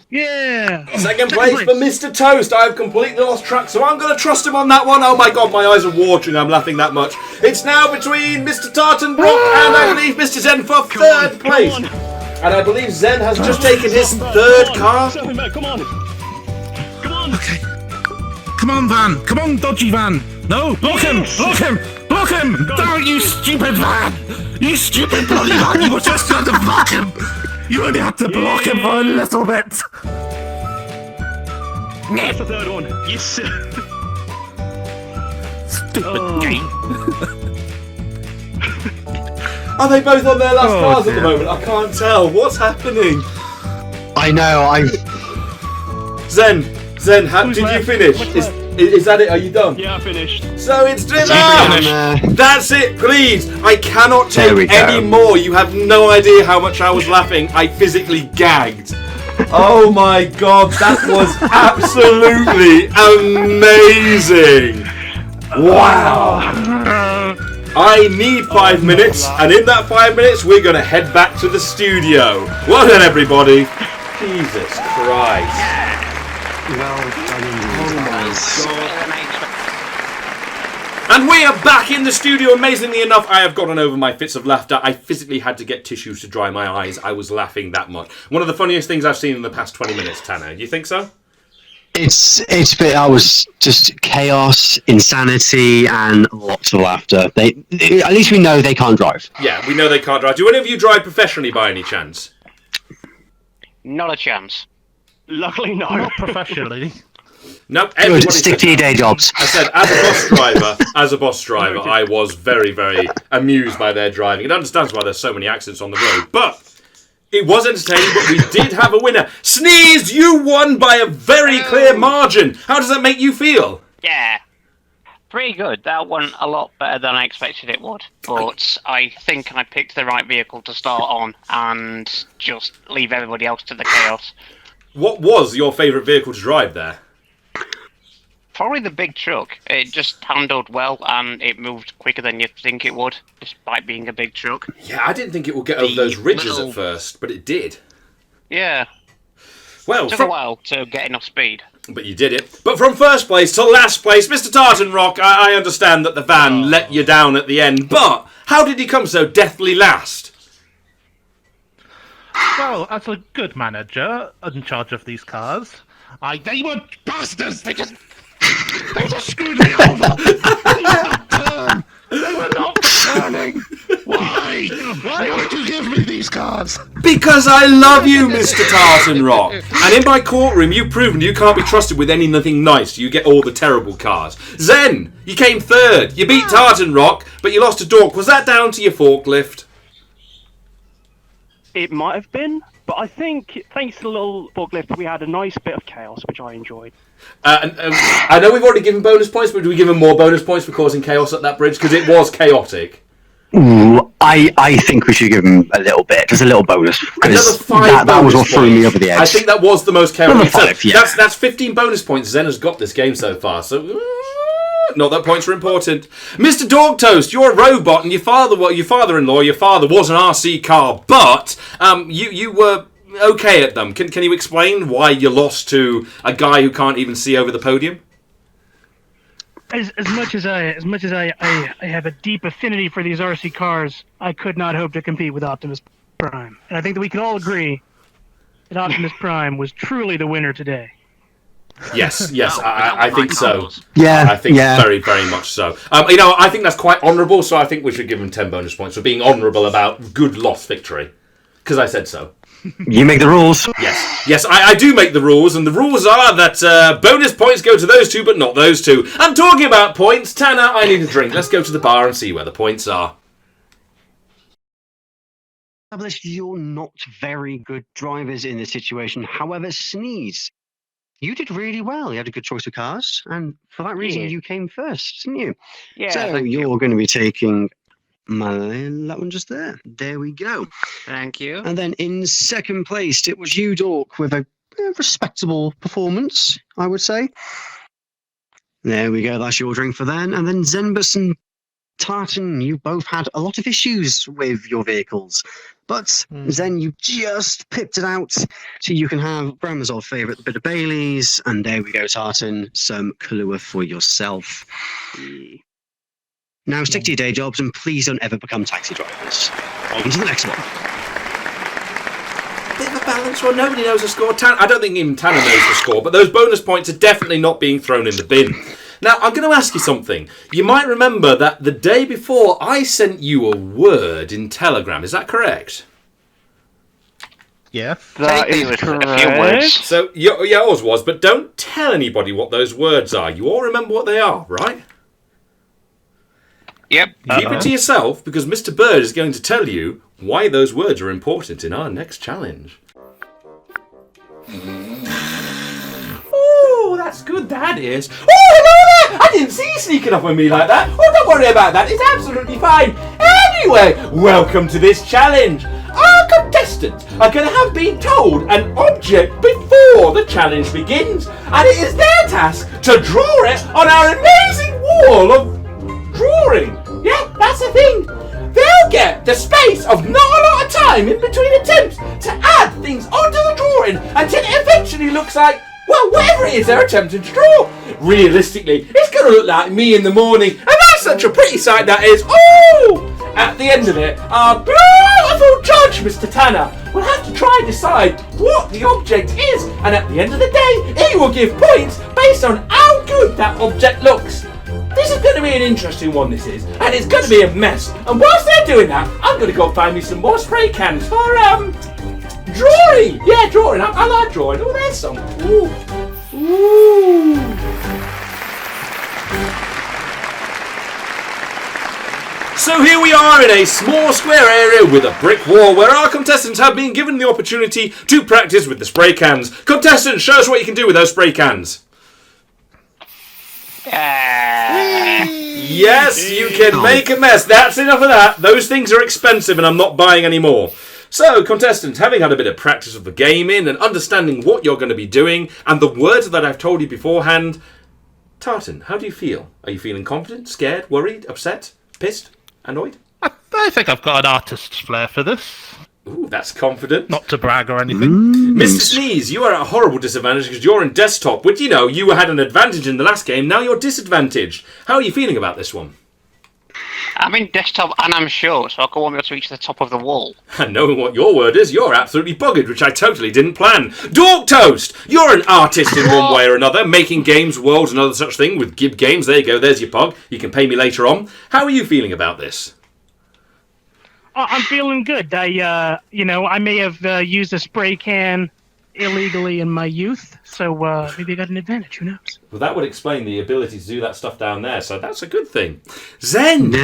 Yeah. Second place for Mr. Toast. I have completely lost track, so I'm going to trust him on that one. Oh my god, my eyes are watering. I'm laughing that much. It's now between Mr. Tartan Rock and I believe Mr. Zen for third place. And I believe Zen has just taken his third car. Come on. Come on. Okay. Come on, van. Come on, dodgy van. No, block him. Block him. Block him. No, you stupid van. You stupid bloody van. You were just trying to block him. You only had to block him for a little bit. That's the third one. Yes. Stupid game. Are they both on their last cars at the moment? I can't tell. What's happening? I know, Zen, how did you finish? Is that it? Are you done? Yeah, I finished. So it's dinner! That's it, please! I cannot There we take go. any more. You have no idea how much I was laughing. I physically gagged. Oh my god, that was absolutely amazing! Wow! I need 5 minutes, and in that 5 minutes, we're going to head back to the studio. Well done, everybody. Jesus Christ. well done indeed. And we are back in the studio. Amazingly enough, I have gotten over my fits of laughter. I physically had to get tissues to dry my eyes. I was laughing that much. One of the funniest things I've seen in the past 20 minutes, Tanner. Do you think so? It's I was just chaos, insanity, and lots of laughter. At least we know they can't drive. Yeah, we know they can't drive. Do any of you drive professionally by any chance? Not a chance. Luckily, no. Not professionally. Nope. Good, Everybody stick said to your that. day jobs. I said, as a bus driver, I was very, very amused by their driving. It understands why there's so many accidents on the road, but it was entertaining. But we did have a winner. Sneeze, you won by a very clear margin. How does that make you feel? Yeah. Pretty good. That went a lot better than I expected it would. But I think I picked the right vehicle to start on and just leave everybody else to the chaos. What was your favourite vehicle to drive there? Probably the big truck. It just handled well and it moved quicker than you'd think it would, despite being a big truck. Yeah, I didn't think it would get over those ridges at first, but it did. Yeah. Well, Took a while to get enough speed. But you did it. But from first place to last place, Mr. Tartan Rock, I understand that the van let you down at the end, but how did he come so deathly last? Well, as a good manager in charge of these cars, they were bastards. They just screwed me over. They were not turning. Why? Why would you give me these cars? Because I love you, Mr. Tartan Rock. And in my courtroom, you've proven you can't be trusted with anything nice. You get all the terrible cars. Zen, you came third. You beat Tartan Rock, but you lost to Dork. Was that down to your forklift? It might have been, but I think thanks to the little forklift, we had a nice bit of chaos, which I enjoyed. I know we've already given bonus points, but do we give him more bonus points for causing chaos at that bridge? Because it was chaotic. Ooh, I think we should give him a little bit, just a little bonus, because that was what threw me over the edge. I think that was the most chaotic. Number 5, yeah. That's 15 bonus points Zen has got this game so far, so not that points are important. Mr. Dog Toast, you're a robot, and your father was an RC car, but you were okay at them. Can you explain why you lost to a guy who can't even see over the podium? As much as I have a deep affinity for these RC cars, I could not hope to compete with Optimus Prime. And I think that we can all agree that Optimus Prime was truly the winner today. Yes, I think so. Yeah, I think very, very much so. I think that's quite honourable, so I think we should give him 10 bonus points for being honourable about good lost victory. Because I said so. You make the rules. Yes, I do make the rules, and the rules are that bonus points go to those two, but not those two. I'm talking about points. Tanner, I need a drink. Let's go to the bar and see where the points are. You're not very good drivers in this situation. However, Sneeze, you did really well. You had a good choice of cars, and for that reason, you came first, didn't you? Yeah. So you're going to be taking that one just there. There we go. Thank you. And then in second place, it was you, Dork, with a respectable performance, I would say. There we go. That's your drink for then. And then Zenbus and Tartan, you both had a lot of issues with your vehicles. But then you just pipped it out, so you can have Grandma's old favourite bit of Bailey's, and there we go, Tartan, some Kahlua for yourself. Now stick to your day jobs, and please don't ever become taxi drivers. On to the next one. Bit of a balance one. Nobody knows the score. I don't think even Tanner knows the score, but those bonus points are definitely not being thrown in the bin. Now, I'm going to ask you something. You might remember that the day before I sent you a word in Telegram. Is that correct? Yeah. That is A few correct. words. So, yours was, but don't tell anybody what those words are. You all remember what they are, right? Yep. Keep it to yourself, because Mr. Bird is going to tell you why those words are important in our next challenge. Oh, that's good, that is. Oh, hello there! I didn't see you sneaking up on me like that. Oh, don't worry about that. It's absolutely fine. Anyway, welcome to this challenge. Our contestants are going to have been told an object before the challenge begins, and it is their task to draw it on our amazing wall of drawing. Yeah, that's the thing. They'll get the space of not a lot of time in between attempts to add things onto the drawing until it eventually looks like, well, whatever it is they're attempting to draw. Realistically, it's going to look like me in the morning, and that's such a pretty sight that is. Oh! At the end of it, our beautiful judge, Mr. Tanner, will have to try and decide what the object is, and at the end of the day, he will give points based on how good that object looks. This is going to be an interesting one, this is, and it's going to be a mess. And whilst they're doing that, I'm going to go find me some more spray cans for, drawing. Yeah, drawing. I like drawing. Oh, there's some. Ooh. Ooh. So here we are in a small square area with a brick wall where our contestants have been given the opportunity to practice with the spray cans. Contestants, show us what you can do with those spray cans. Yes, you can make a mess. That's enough of that. Those things are expensive and I'm not buying any more. So, contestants, having had a bit of practice of the gaming and understanding what you're going to be doing and the words that I've told you beforehand, Tartan, how do you feel? Are you feeling confident, scared, worried, upset, pissed, annoyed? I think I've got an artist's flair for this. Ooh, that's confident. Not to brag or anything. Mr. Sneeze, you are at a horrible disadvantage because you're in desktop, which, you know, you had an advantage in the last game, now you're disadvantaged. How are you feeling about this one? I'm in desktop and I'm short, so I won't be able to reach the top of the wall. And knowing what your word is, you're absolutely buggered, which I totally didn't plan. Dork Toast! You're an artist in one way or another, making games, worlds, and other such thing with Gib Games. There you go, there's your pug. You can pay me later on. How are you feeling about this? I'm feeling good. I may have used a spray can illegally in my youth, so maybe I got an advantage. Who knows? Well, that would explain the ability to do that stuff down there, so that's a good thing. Zen,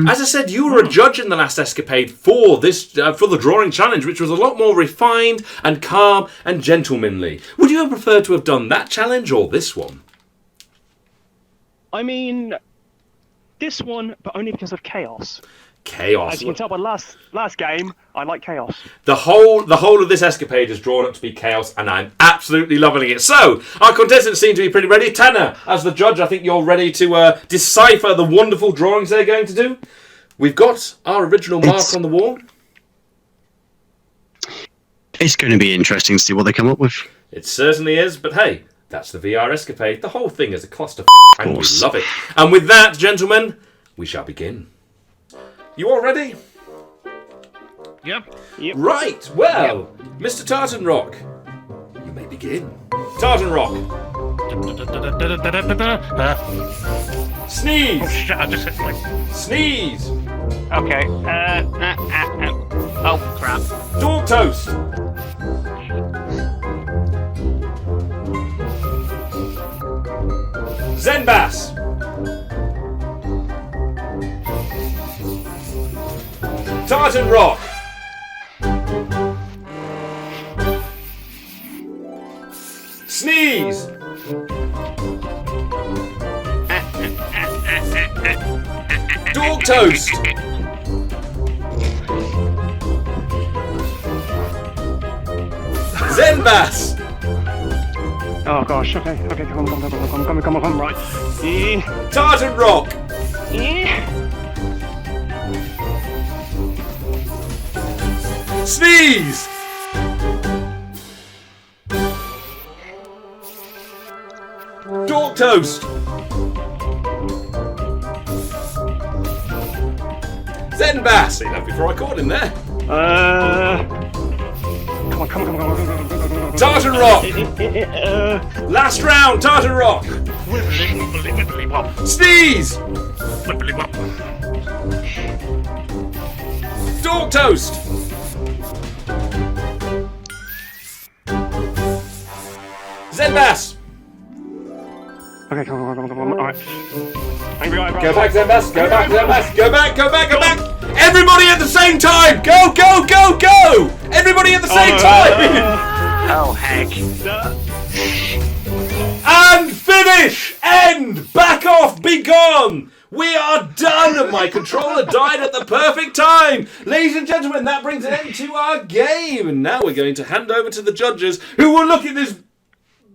as I said, you were a judge in the last escapade for this for the drawing challenge, which was a lot more refined and calm and gentlemanly. Would you have preferred to have done that challenge or this one? I mean, this one, but only because of chaos. Chaos. As you can tell by last game, I like chaos. The whole of this escapade is drawn up to be chaos, and I'm absolutely loving it. So, our contestants seem to be pretty ready. Tanner, as the judge, I think you're ready to decipher the wonderful drawings they're going to do. We've got our original mark on the wall. It's going to be interesting to see what they come up with. It certainly is, but hey, that's the VR escapade. The whole thing is a cluster and we love it. And with that, gentlemen, we shall begin. You all ready? Yep. Right, well, Mr. Tartan Rock, you may begin. Tartan Rock. Sneeze. Oh shit, I just hit my... Sneeze. Okay. Oh, crap. Dork Toast. Zen Bass. Tartan Rock. Sneeze. Dork Toast. Zen Bass. Oh gosh, okay, come on, right. Tartan Rock. Sneeze! Dork Toast! Zen Bass! See that before I caught him there. Come on. Tartan Rock! Last round, Tartan Rock! Sneeze! Dork Toast! Zen Bass! Okay, come on. Alright. Angry eyebrows. Go back, Zen Bass! Go back, Zen Bass! Go back! Everybody at the same time! Go! Everybody at the same time! Oh, heck. And finish! End! Back off! Be gone! We are done! My controller died at the perfect time! Ladies and gentlemen, that brings an end to our game. And now we're going to hand over to the judges who will look at this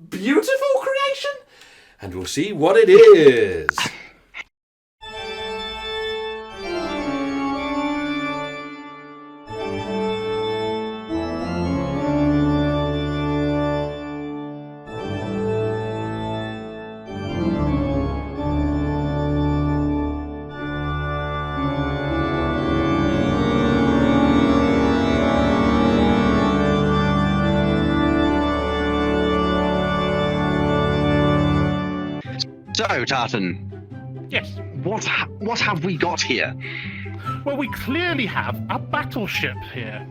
beautiful creation and we'll see what it is. So, Tartan, Yes. what have we got here? Well, we clearly have a battleship here.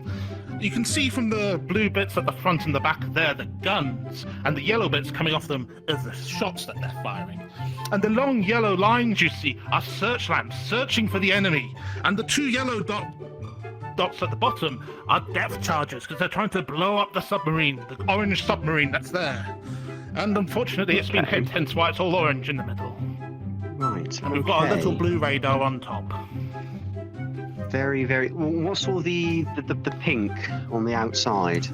You can see from the blue bits at the front and the back there the guns, and the yellow bits coming off them are the shots that they're firing. And the long yellow lines you see are search lamps searching for the enemy, and the two yellow dots at the bottom are depth charges because they're trying to blow up the submarine, the orange submarine that's there. And unfortunately, it's been hit, hence why it's all orange in the middle. Right. And we've got a little blue radar on top. Very, very. What's all the pink on the outside?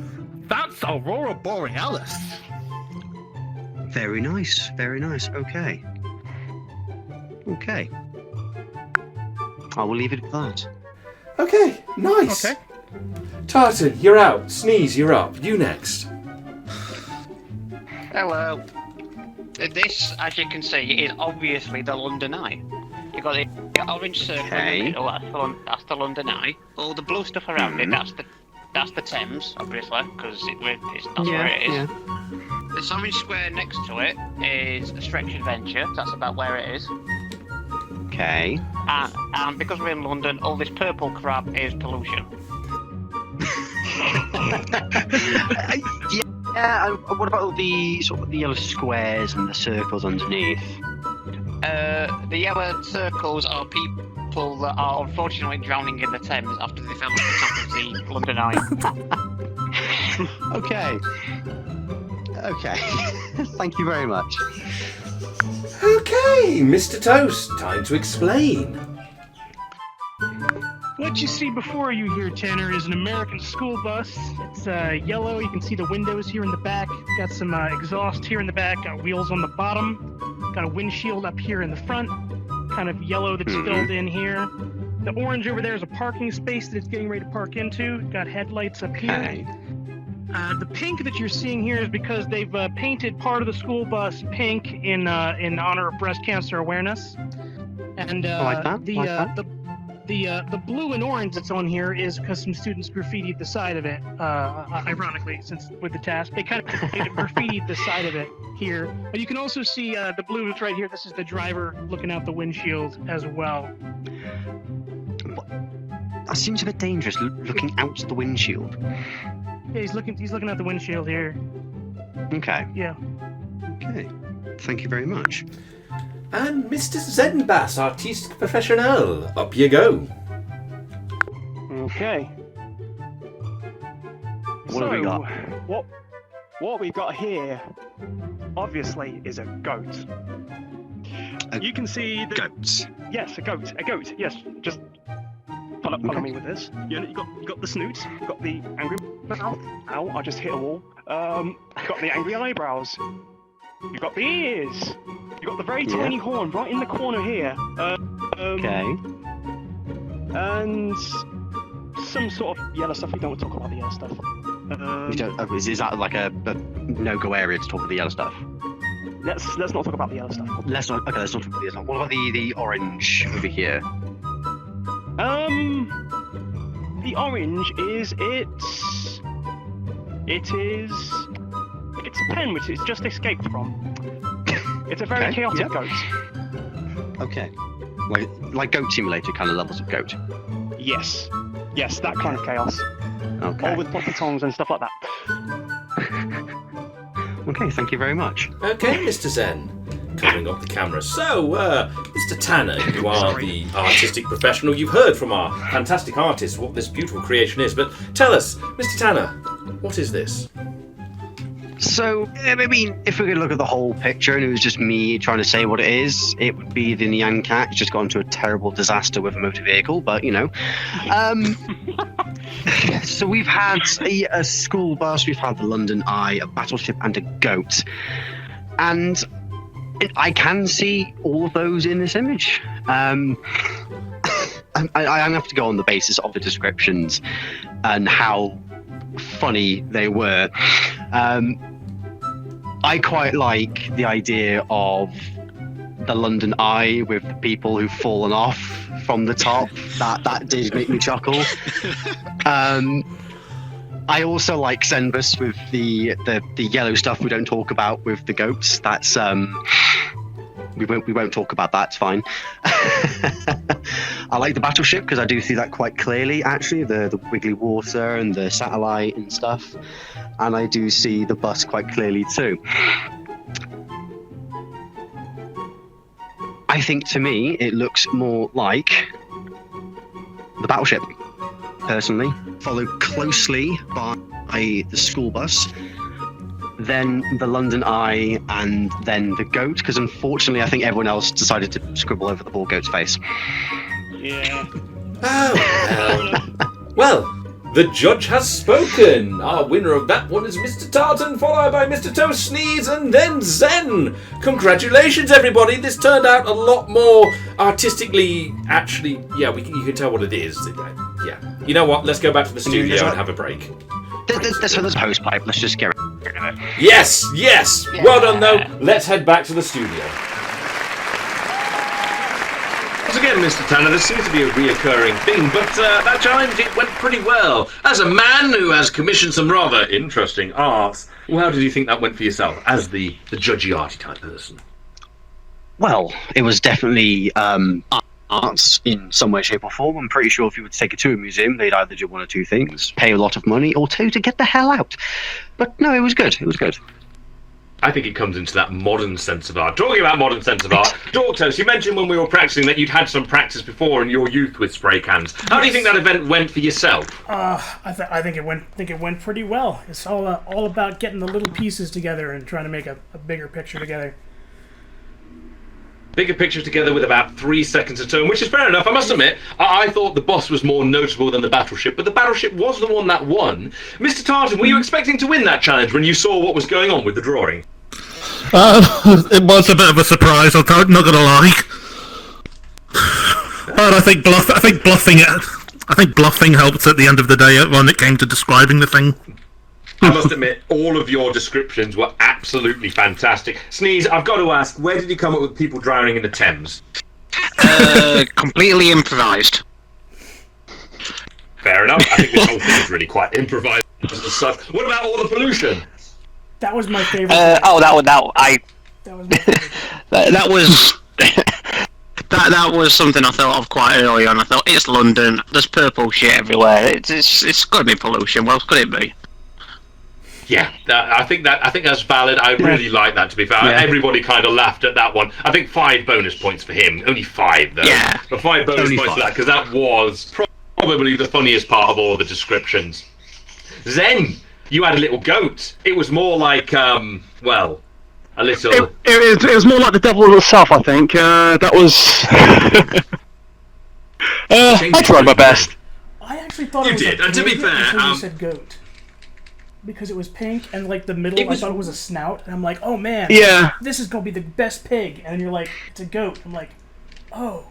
That's Aurora Borealis. Very nice. Very nice. Okay. Okay. I will leave it at that. Okay, nice. Okay. Tartan, you're out. Sneeze, you're up. You next. Hello. This, as you can see, is obviously the London Eye. You've got the orange circle in the middle, that's the London Eye. All the blue stuff around it, that's the Thames, obviously, because that's where it is. Yeah. This orange square next to it is a Stretch Adventure, that's about where it is. Okay. And because we're in London, all this purple crap is pollution. Yeah, and what about the sort of the yellow squares and the circles underneath? The yellow circles are people that are unfortunately drowning in the Thames after they fell off the top of the London Eye. Okay. Okay. Thank you very much. Okay, Mr. Toast, time to explain. What you see before you here, Tanner, is an American school bus. It's yellow. You can see the windows here in the back. Got some exhaust here in the back. Got wheels on the bottom. Got a windshield up here in the front. Kind of yellow that's filled in here. The orange over there is a parking space that it's getting ready to park into. Got headlights up here. Okay. The pink that you're seeing here is because they've painted part of the school bus pink in honor of breast cancer awareness. And like that. the blue and orange that's on here is because some students graffitied the side of it. Ironically, since with the task, they kind of graffitied the side of it here. But you can also see the blue that's right here. This is the driver looking out the windshield as well. That seems a bit dangerous, looking out the windshield. Yeah, he's looking out the windshield here. Okay. Yeah. Okay. Thank you very much. And Mr. Zenbass, artiste professionnel, up you go. Okay. What have we got? What we've got here, obviously, is a goat. You can see the goats. Yes, a goat. Yes, just follow me with this. You got the snoot, got the angry mouth. Ow! I just hit a wall. Got the angry eyebrows. You've got the ears. You've got the very tiny horn right in the corner here. Okay. And some sort of yellow stuff. We don't want to talk about the yellow stuff. Is that like a no-go area to talk about the yellow stuff? Let's not talk about the yellow stuff. Let's not talk about the yellow stuff. What about the orange over here? The orange is it's a pen which it's just escaped from. It's a very chaotic goat. Okay. Like Goat Simulator kind of levels of goat. Yes, that kind of chaos. Okay. All with poppy tongs and stuff like that. Okay, thank you very much. Okay, Mr. Zen. Covering up the camera. So, Mr. Tanner, you are the artistic professional. You've heard from our fantastic artist what this beautiful creation is, but tell us, Mr. Tanner, what is this? So, I mean, if we could look at the whole picture and it was just me trying to say what it is, it would be the Nyan Cat. It's just gone into a terrible disaster with a motor vehicle, but, you know. So we've had a school bus, we've had the London Eye, a battleship and a goat. And I can see all of those in this image. I have to go on the basis of the descriptions and how funny they were. I quite like the idea of the London Eye with the people who've fallen off from the top. That did make me chuckle. I also like Zenbus with the yellow stuff we don't talk about with the goats. That's we won't talk about that. It's fine. I like the battleship because I do see that quite clearly. Actually, the wiggly water and the satellite and stuff, and I do see the bus quite clearly too. I think to me it looks more like the battleship. Personally, followed closely by the school bus, then the London Eye, and then the goat, because unfortunately I think everyone else decided to scribble over the poor goat's face. Yeah. Oh, well, the judge has spoken. Our winner of that one is Mr. Tartan, followed by Mr. Toast Sneeze, and then Zen. Congratulations, everybody. This turned out a lot more artistically. Actually, yeah, you can tell what it is. Yeah. You know what? Let's go back to the studio and have a break. There's a hose pipe. Let's just get rid of it. Yes. Well done, though. Let's head back to the studio. Once again, Mr. Tanner, this seems to be a reoccurring thing, but that challenge, it went pretty well. As a man who has commissioned some rather interesting art, well, how did you think that went for yourself, as the judgy arty type person? Well, it was definitely arts in some way, shape or form. I'm pretty sure if you were to take it to a museum, they'd either do one or two things, pay a lot of money, or two to get the hell out. But no, it was good. It was good. I think it comes into that modern sense of art. Talking about modern sense of art, Dorcas, you mentioned when we were practicing that you'd had some practice before in your youth with spray cans. How do you think that event went for yourself? I think it went pretty well. It's all about getting the little pieces together and trying to make a bigger picture together. Bigger pictures together with about 3 seconds a turn, which is fair enough. I must admit, I thought the boss was more notable than the battleship, but the battleship was the one that won. Mr. Tartan, were you expecting to win that challenge when you saw what was going on with the drawing? It was a bit of a surprise, I'm not gonna lie. But I think bluffing helped at the end of the day when it came to describing the thing. I must admit, all of your descriptions were absolutely fantastic. Sneeze, I've got to ask, where did you come up with people drowning in the Thames? Completely improvised. Fair enough. I think this whole thing is really quite improvised as such. What about all the pollution? That was my favorite. That was something I thought of quite early on. I thought, it's London, there's purple shit everywhere. It's got to be pollution. What else could it be? Yeah, I think that's valid. I really like that, to be fair. Yeah. Everybody kind of laughed at that one. I think 5 bonus points for him. Only 5, though. Yeah. But 5 bonus points for that, because that was probably the funniest part of all the descriptions. Zen, you had a little goat. It was more like, a little... It was more like the devil himself, I think. That was... I tried my best. I actually thought you it was did, a and to be pig fair, until you said goat. Because it was pink, and like the middle, I thought it was a snout, and I'm like, oh man, yeah, this is gonna be the best pig, and you're like, it's a goat. I'm like, oh.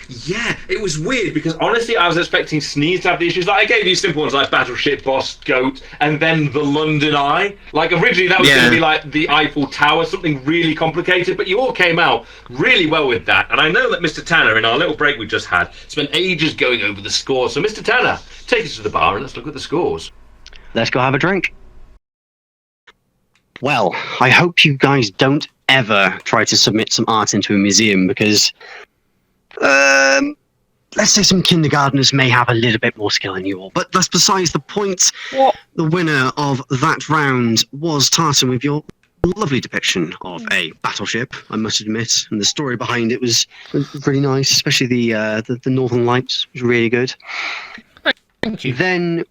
Yeah, it was weird because honestly, I was expecting Sneeze to have the issues. Like I gave you simple ones like Battleship, Boss, Goat, and then the London Eye. Like originally that was going to be like the Eiffel Tower, something really complicated, but you all came out really well with that. And I know that Mr. Tanner, in our little break we just had, spent ages going over the scores. So Mr. Tanner, take us to the bar and let's look at the scores. Let's go have a drink. Well, I hope you guys don't ever try to submit some art into a museum because, let's say some kindergartners may have a little bit more skill than you all. But that's besides the point. What? The winner of that round was Tartan with your lovely depiction of a battleship, I must admit. And the story behind it was really nice, especially the Northern Lights was really good. Thank you. Then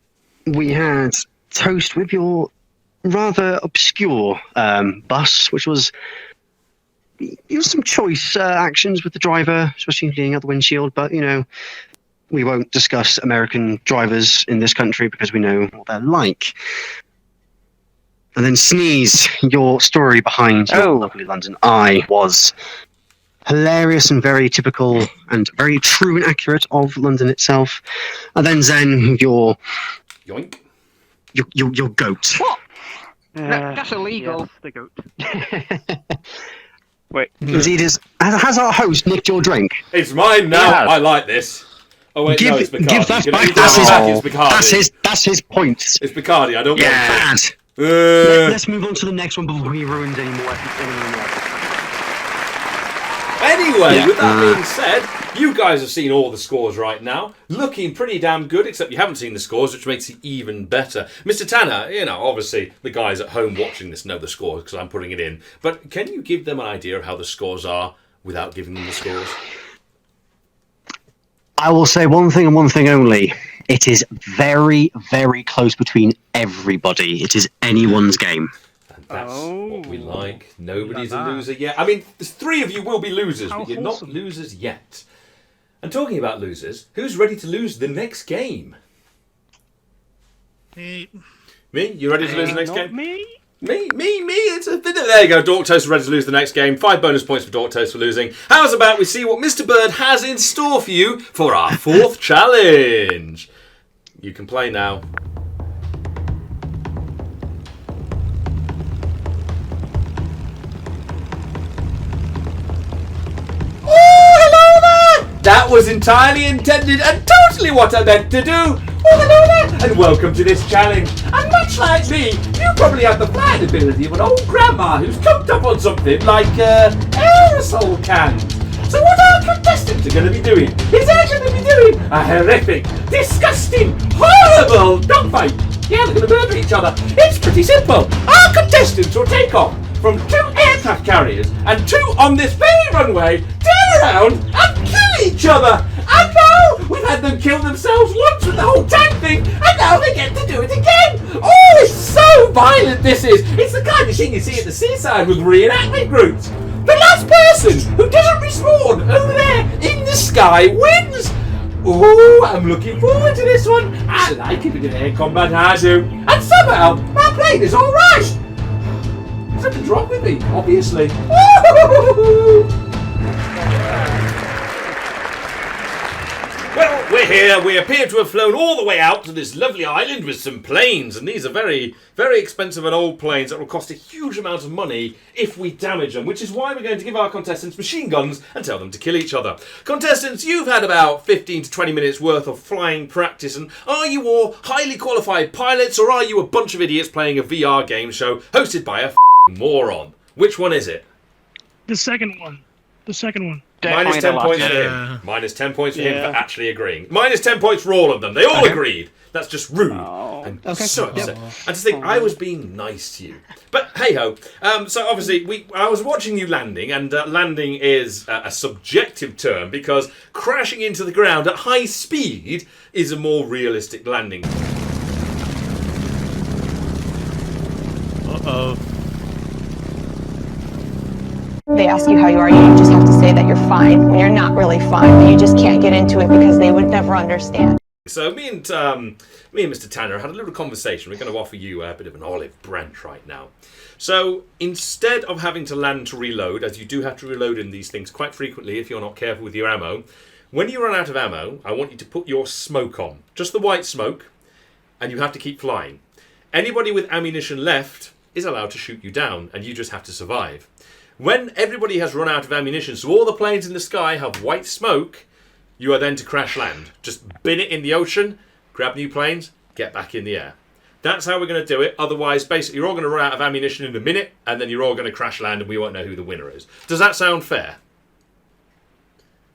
we had Toast with your rather obscure bus, which was some choice actions with the driver, especially cleaning out the windshield. But we won't discuss American drivers in this country because we know what they're like. And then Sneeze, your story behind your lovely London Eye was hilarious and very typical and very true and accurate of London itself. And then Zen, your Yoink. Your goat. What? That's illegal. Yes, the goat. Wait. Indeed, has our host nicked your drink? It's mine now. I like this. Oh wait, no, it's Bacardi. Give that You know, back. you don't back, it's Bacardi. That's his point. It's Bacardi. I don't want Bad. it. Let's move on to the next one before he ruins any more. Anyway, with that being said, you guys have seen all the scores right now. Looking pretty damn good, except you haven't seen the scores, which makes it even better. Mr. Tanner, obviously the guys at home watching this know the scores because I'm putting it in. But can you give them an idea of how the scores are without giving them the scores? I will say one thing and one thing only. It is very, very close between everybody. It is anyone's game. That's what we like. Nobody's a loser yet. I mean, there's 3 of you will be losers, but you're not losers yet. And talking about losers, who's ready to lose the next game? Me. Me? You ready to lose the next game? Me? Me. There you go. Dork Toast is ready to lose the next game. 5 bonus points for Dork Toast for losing. How's about we see what Mr. Bird has in store for you for our 4th challenge? You can play now. That was entirely intended and totally what I meant to do. Oh, hello there, and welcome to this challenge. And much like me, you probably have the flying ability of an old grandma who's cooked up on something like aerosol cans. So what our contestants are going to be doing is they're going to be doing a horrific, disgusting, horrible dogfight. Yeah, they're going to murder each other. It's pretty simple. Our contestants will take off from 2 aircraft carriers and 2 on this very runway, turn around and kill each other. And now we've had them kill themselves once with the whole tank thing, and now they get to do it again. Oh, it's so violent this is. It's the kind of thing you see at the seaside with reenactment groups. The last person who doesn't respawn over there in the sky wins. Oh, I'm looking forward to this one. I like it in air combat, I do. And somehow my plane is all right. Something's wrong with me, obviously. Well, we're here. We appear to have flown all the way out to this lovely island with some planes, and these are very, very expensive and old planes that will cost a huge amount of money if we damage them, which is why we're going to give our contestants machine guns and tell them to kill each other. Contestants, you've had about 15 to 20 minutes worth of flying practice, and are you all highly qualified pilots, or are you a bunch of idiots playing a VR game show hosted by a moron? Which one is it? The second one. Minus 10 points for him. Minus 10 points for him for actually agreeing. Minus 10 points for all of them. They all agreed. That's just rude. I'm so upset. And to think I was being nice to you. But hey ho. So obviously I was watching you landing, and landing is a subjective term because crashing into the ground at high speed is a more realistic landing. Uh-oh. They ask you how you are, you just have to say that you're fine when you're not really fine, but you just can't get into it because they would never understand. So me and Mr. Tanner had a little conversation. We're going to offer you a bit of an olive branch right now. So instead of having to land to reload, as you do have to reload in these things quite frequently if you're not careful with your ammo, When you run out of ammo, I want you to put your smoke on. Just the white smoke, and you have to keep flying. Anybody with ammunition left is allowed to shoot you down, and you just have to survive. When everybody has run out of ammunition, so all the planes in the sky have white smoke, you are then to crash land. Just bin it in the ocean, grab new planes, get back in the air. That's how we're going to do it. Otherwise, basically, you're all going to run out of ammunition in a minute, and then you're all going to crash land, and we won't know who the winner is. Does that sound fair?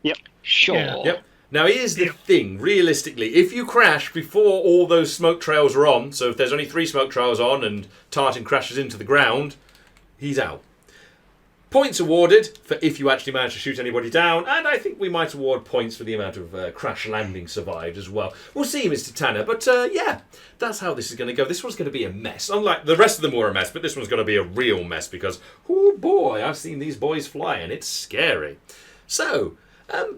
Yep. Sure. Yep. Now, here's the thing. Realistically, if you crash before all those smoke trails are on, so if there's only 3 smoke trails on and Tartan crashes into the ground, he's out. Points awarded for if you actually manage to shoot anybody down, and I think we might award points for the amount of crash landing survived as well. We'll see, Mr. Tanner, but yeah, that's how this is going to go. This one's going to be a mess. Unlike the rest of them were a mess, but this one's going to be a real mess because, oh boy, I've seen these boys fly and it's scary. So,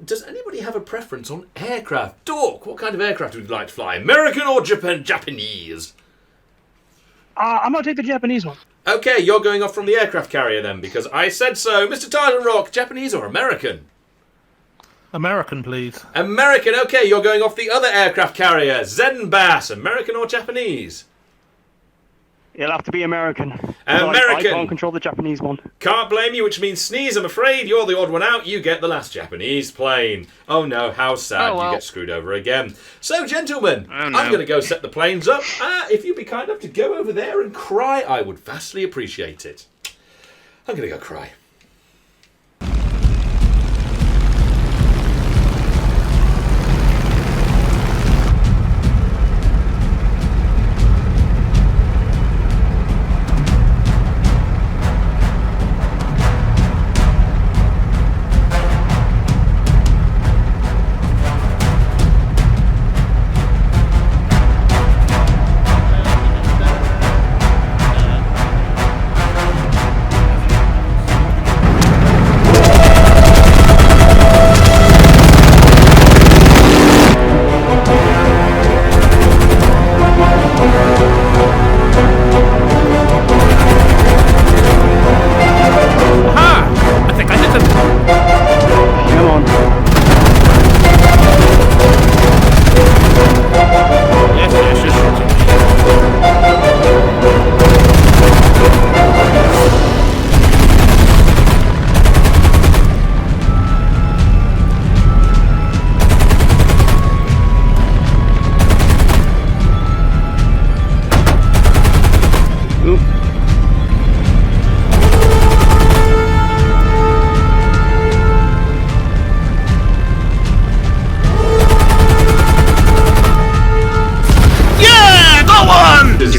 does anybody have a preference on aircraft? Dork, what kind of aircraft would you like to fly? American or Japanese? I'm going to take the Japanese one. Okay, you're going off from the aircraft carrier then, because I said so. Mr. Tartan Rock, Japanese or American? American, please. American, okay, you're going off the other aircraft carrier. Zen Bass, American or Japanese? It'll have to be American. American. I can't control the Japanese one. Can't blame you, which means Sneeze, I'm afraid. You're the odd one out. You get the last Japanese plane. Oh no, how sad. Oh, well. You get screwed over again. So, gentlemen, Oh, no. I'm going to go set the planes up. If you'd be kind enough to go over there and cry, I would vastly appreciate it. I'm going to go cry.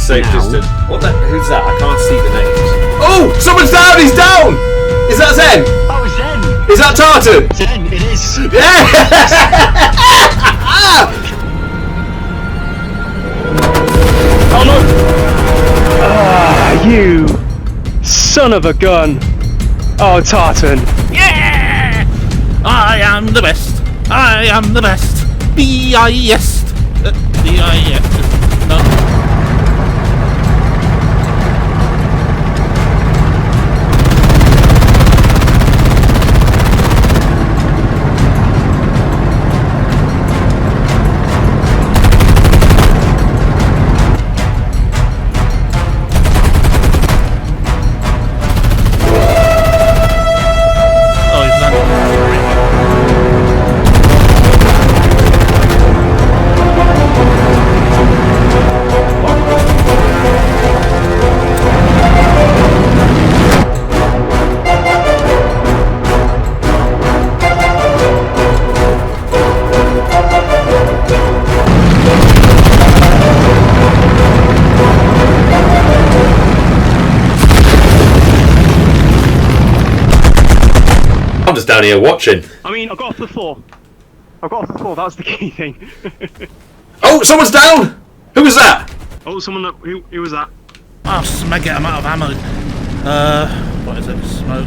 Safe distance. What the? Who's that? I can't see the names. Oh! Someone's down! He's down! Is that Zen? Oh, Zen! Is that Tartan? Zen, it is. Yeah! Oh no! Ah, you son of a gun! Oh, Tartan! Yeah! I am the best. I am the best. B-I-S. B-I-S. No. Just down here watching. I mean, I got off the floor. I got off the floor, that was the key thing. Oh, someone's down! Who was that? Oh, someone. Who was that? Oh, smack it, I'm out of ammo. What is it? Smoke.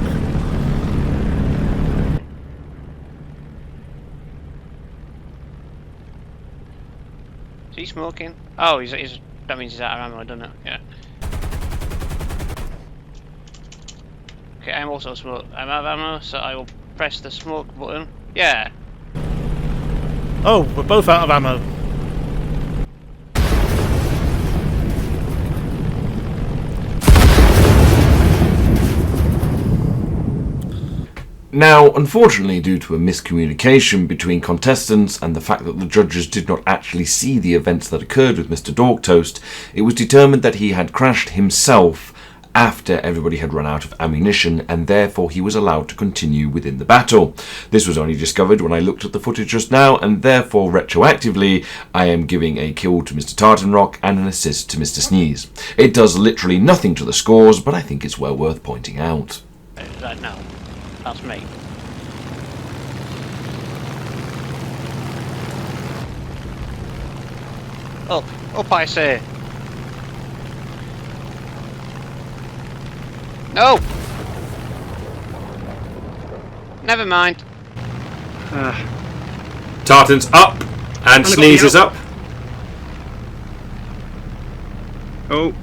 Is he smoking? Oh, he's that means he's out of ammo, doesn't it? Yeah. Okay, I'm also I'm out of ammo, so I will press the smoke button. Yeah. Oh, we're both out of ammo. Now, unfortunately, due to a miscommunication between contestants and the fact that the judges did not actually see the events that occurred with Mr. Dorktoast, it was determined that he had crashed himself after everybody had run out of ammunition, and therefore he was allowed to continue within the battle. This was only discovered when I looked at the footage just now, and therefore, retroactively, I am giving a kill to Mr. Tartanrock and an assist to Mr. Sneeze. It does literally nothing to the scores, but I think it's well worth pointing out. Right now. That's me. Up I say. No! Never mind. Tartan's up, and Sneeze is up. Oh,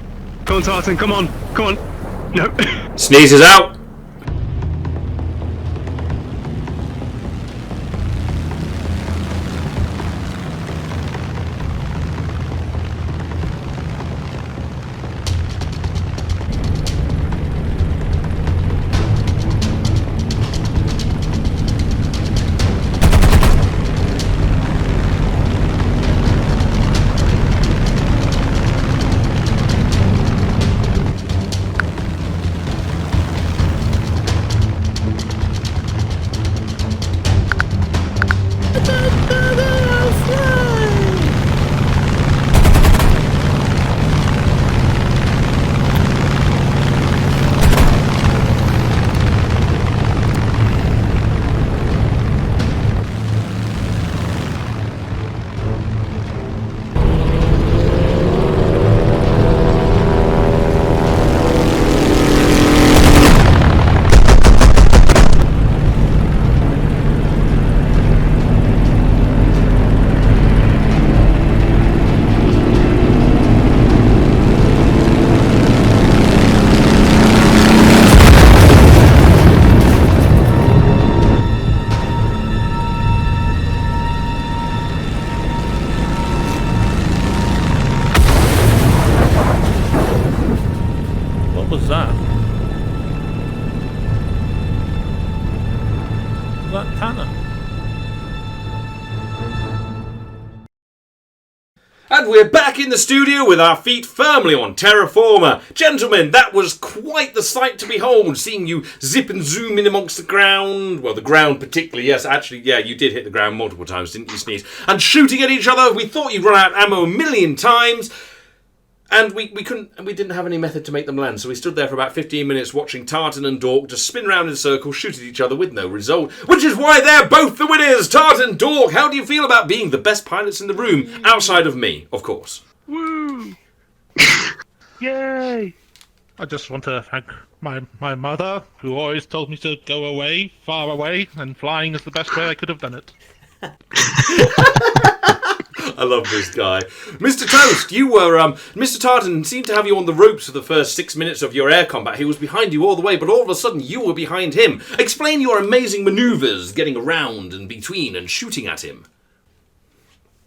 come on, Tartan, come on, come on. No. Sneeze is out. What was that? Was that Tanner? And we're back in the studio with our feet firmly on terra firma. Gentlemen, that was quite the sight to behold, seeing you zip and zoom in amongst the ground. Well, the ground particularly, yes, actually, yeah, you did hit the ground multiple times, didn't you, Sneeze? And shooting at each other. We thought you'd run out of ammo a million times. And we didn't have any method to make them land, so we stood there for about 15 minutes watching Tartan and Dork just spin around in circles, shoot at each other with no result, which is why they're both the winners! Tartan, Dork, how do you feel about being the best pilots in the room, outside of me, of course? Woo! Yay! I just want to thank my mother, who always told me to go away, far away, and flying is the best way I could have done it. I love this guy. Mr. Toast, you were, Mr. Tartan seemed to have you on the ropes for the first 6 minutes of your air combat. He was behind you all the way, but all of a sudden you were behind him. Explain your amazing maneuvers, getting around and between and shooting at him.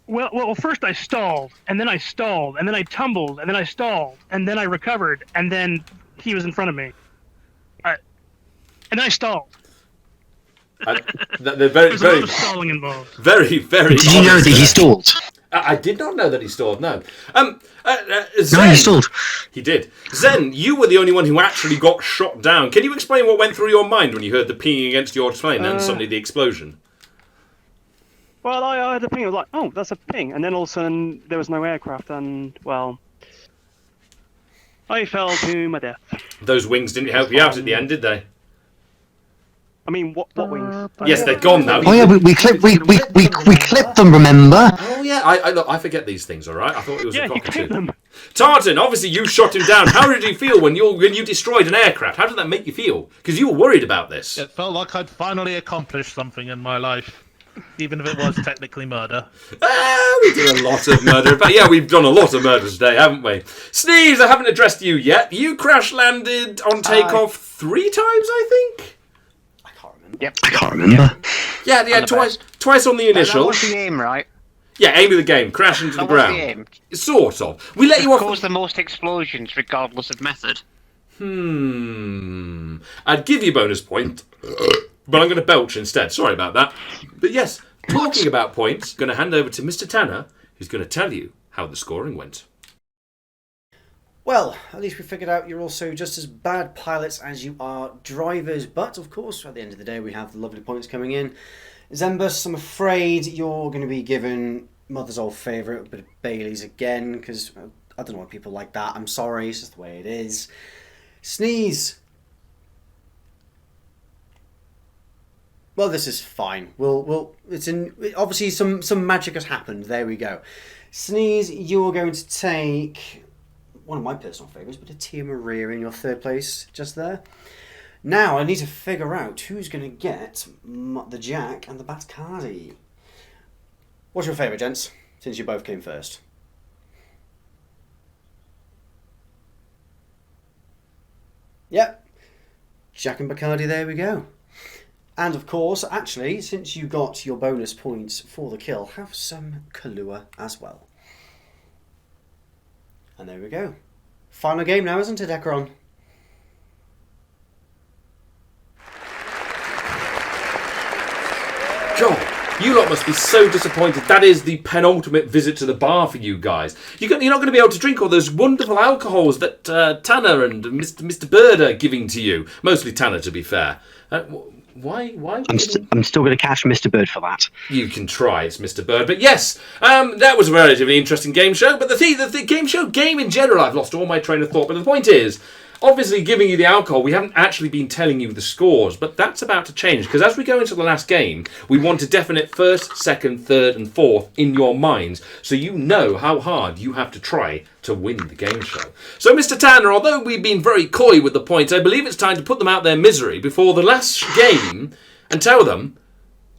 Well, first I stalled, and then I stalled, and then I tumbled, and then I stalled, and then I recovered, and then he was in front of me. And then I stalled. They're very, There's very, a lot of stalling involved. Very, very. Did you know that he stalled? I did not know that he stalled. No. Zen, No, he stalled. He did. Zen, you were the only one who actually got shot down. Can you explain what went through your mind when you heard the pinging against your plane and suddenly the explosion? Well, I had a ping. I was like, oh, that's a ping. And then all of a sudden, there was no aircraft, and, well, I fell to my death. Those wings didn't help you out at the end, did they? I mean, what wings? Yes, they're gone now. Oh yeah, we clipped them. Remember? Oh yeah, I forget these things. All right, I thought it was a you clipped them. Tartan, obviously you shot him down. How did you feel when you destroyed an aircraft? How did that make you feel? Because you were worried about this. It felt like I'd finally accomplished something in my life, even if it was technically murder. We did a lot of murder, but yeah, we've done a lot of murder today, haven't we? Sneeze, I haven't addressed you yet. You crash landed on takeoff 3 times, I think. Yep. I can't remember. Yeah, twice. Twice on the initial. What's the aim, right? Yeah, aim of the game, crash into the What's ground. the aim? Sort of. We let you off. Cause the most explosions, regardless of method. I'd give you a bonus point, but I'm going to belch instead. Sorry about that. But yes, talking about points, going to hand over to Mr. Tanner, who's going to tell you how the scoring went. Well, at least we figured out you're also just as bad pilots as you are drivers. But, of course, at the end of the day, we have the lovely points coming in. Zembus, I'm afraid you're going to be given Mother's old favourite, a bit of Bailey's again, because I don't know why people like that. I'm sorry, it's just the way it is. Sneeze. Well, this is fine. It's in. Obviously, some magic has happened. There we go. Sneeze, you're going to take one of my personal favourites, but a Tia Maria in your third place, just there. Now I need to figure out who's going to get the Jack and the Batcardi. What's your favourite, gents? Since you both came first. Yep, Jack and Bacardi, there we go. And of course, actually, since you got your bonus points for the kill, have some Kahlua as well. And there we go. Final game now, isn't it, Ekron? God, you lot must be so disappointed. That is the penultimate visit to the bar for you guys. You're not going to be able to drink all those wonderful alcohols that Tanner and Mr. Bird are giving to you. Mostly Tanner, to be fair. Why? I'm still going to catch Mr. Bird for that. You can try, it's Mr. Bird. But yes, that was a relatively interesting game show. But the game show game in general, I've lost all my train of thought. But the point is, obviously giving you the alcohol, we haven't actually been telling you the scores. But that's about to change. Because as we go into the last game, we want a definite first, second, third and fourth in your minds. So you know how hard you have to try to win the game show. So, Mr. Tanner, although we've been very coy with the points, I believe it's time to put them out their misery before the last game and tell them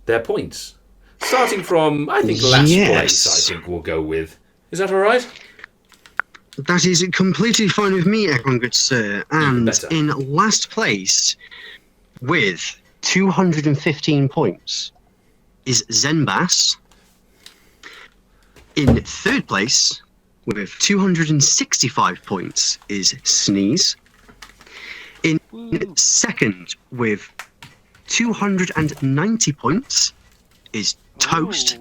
their points. Starting from, I think, last place, I think we'll go with. Is that all right? That is completely fine with me, Ekron, good sir. And better. in last place, with 215 points, is Zenbass. In third place, with 265 points, is Sneeze. In second, with 290 points, is Toast.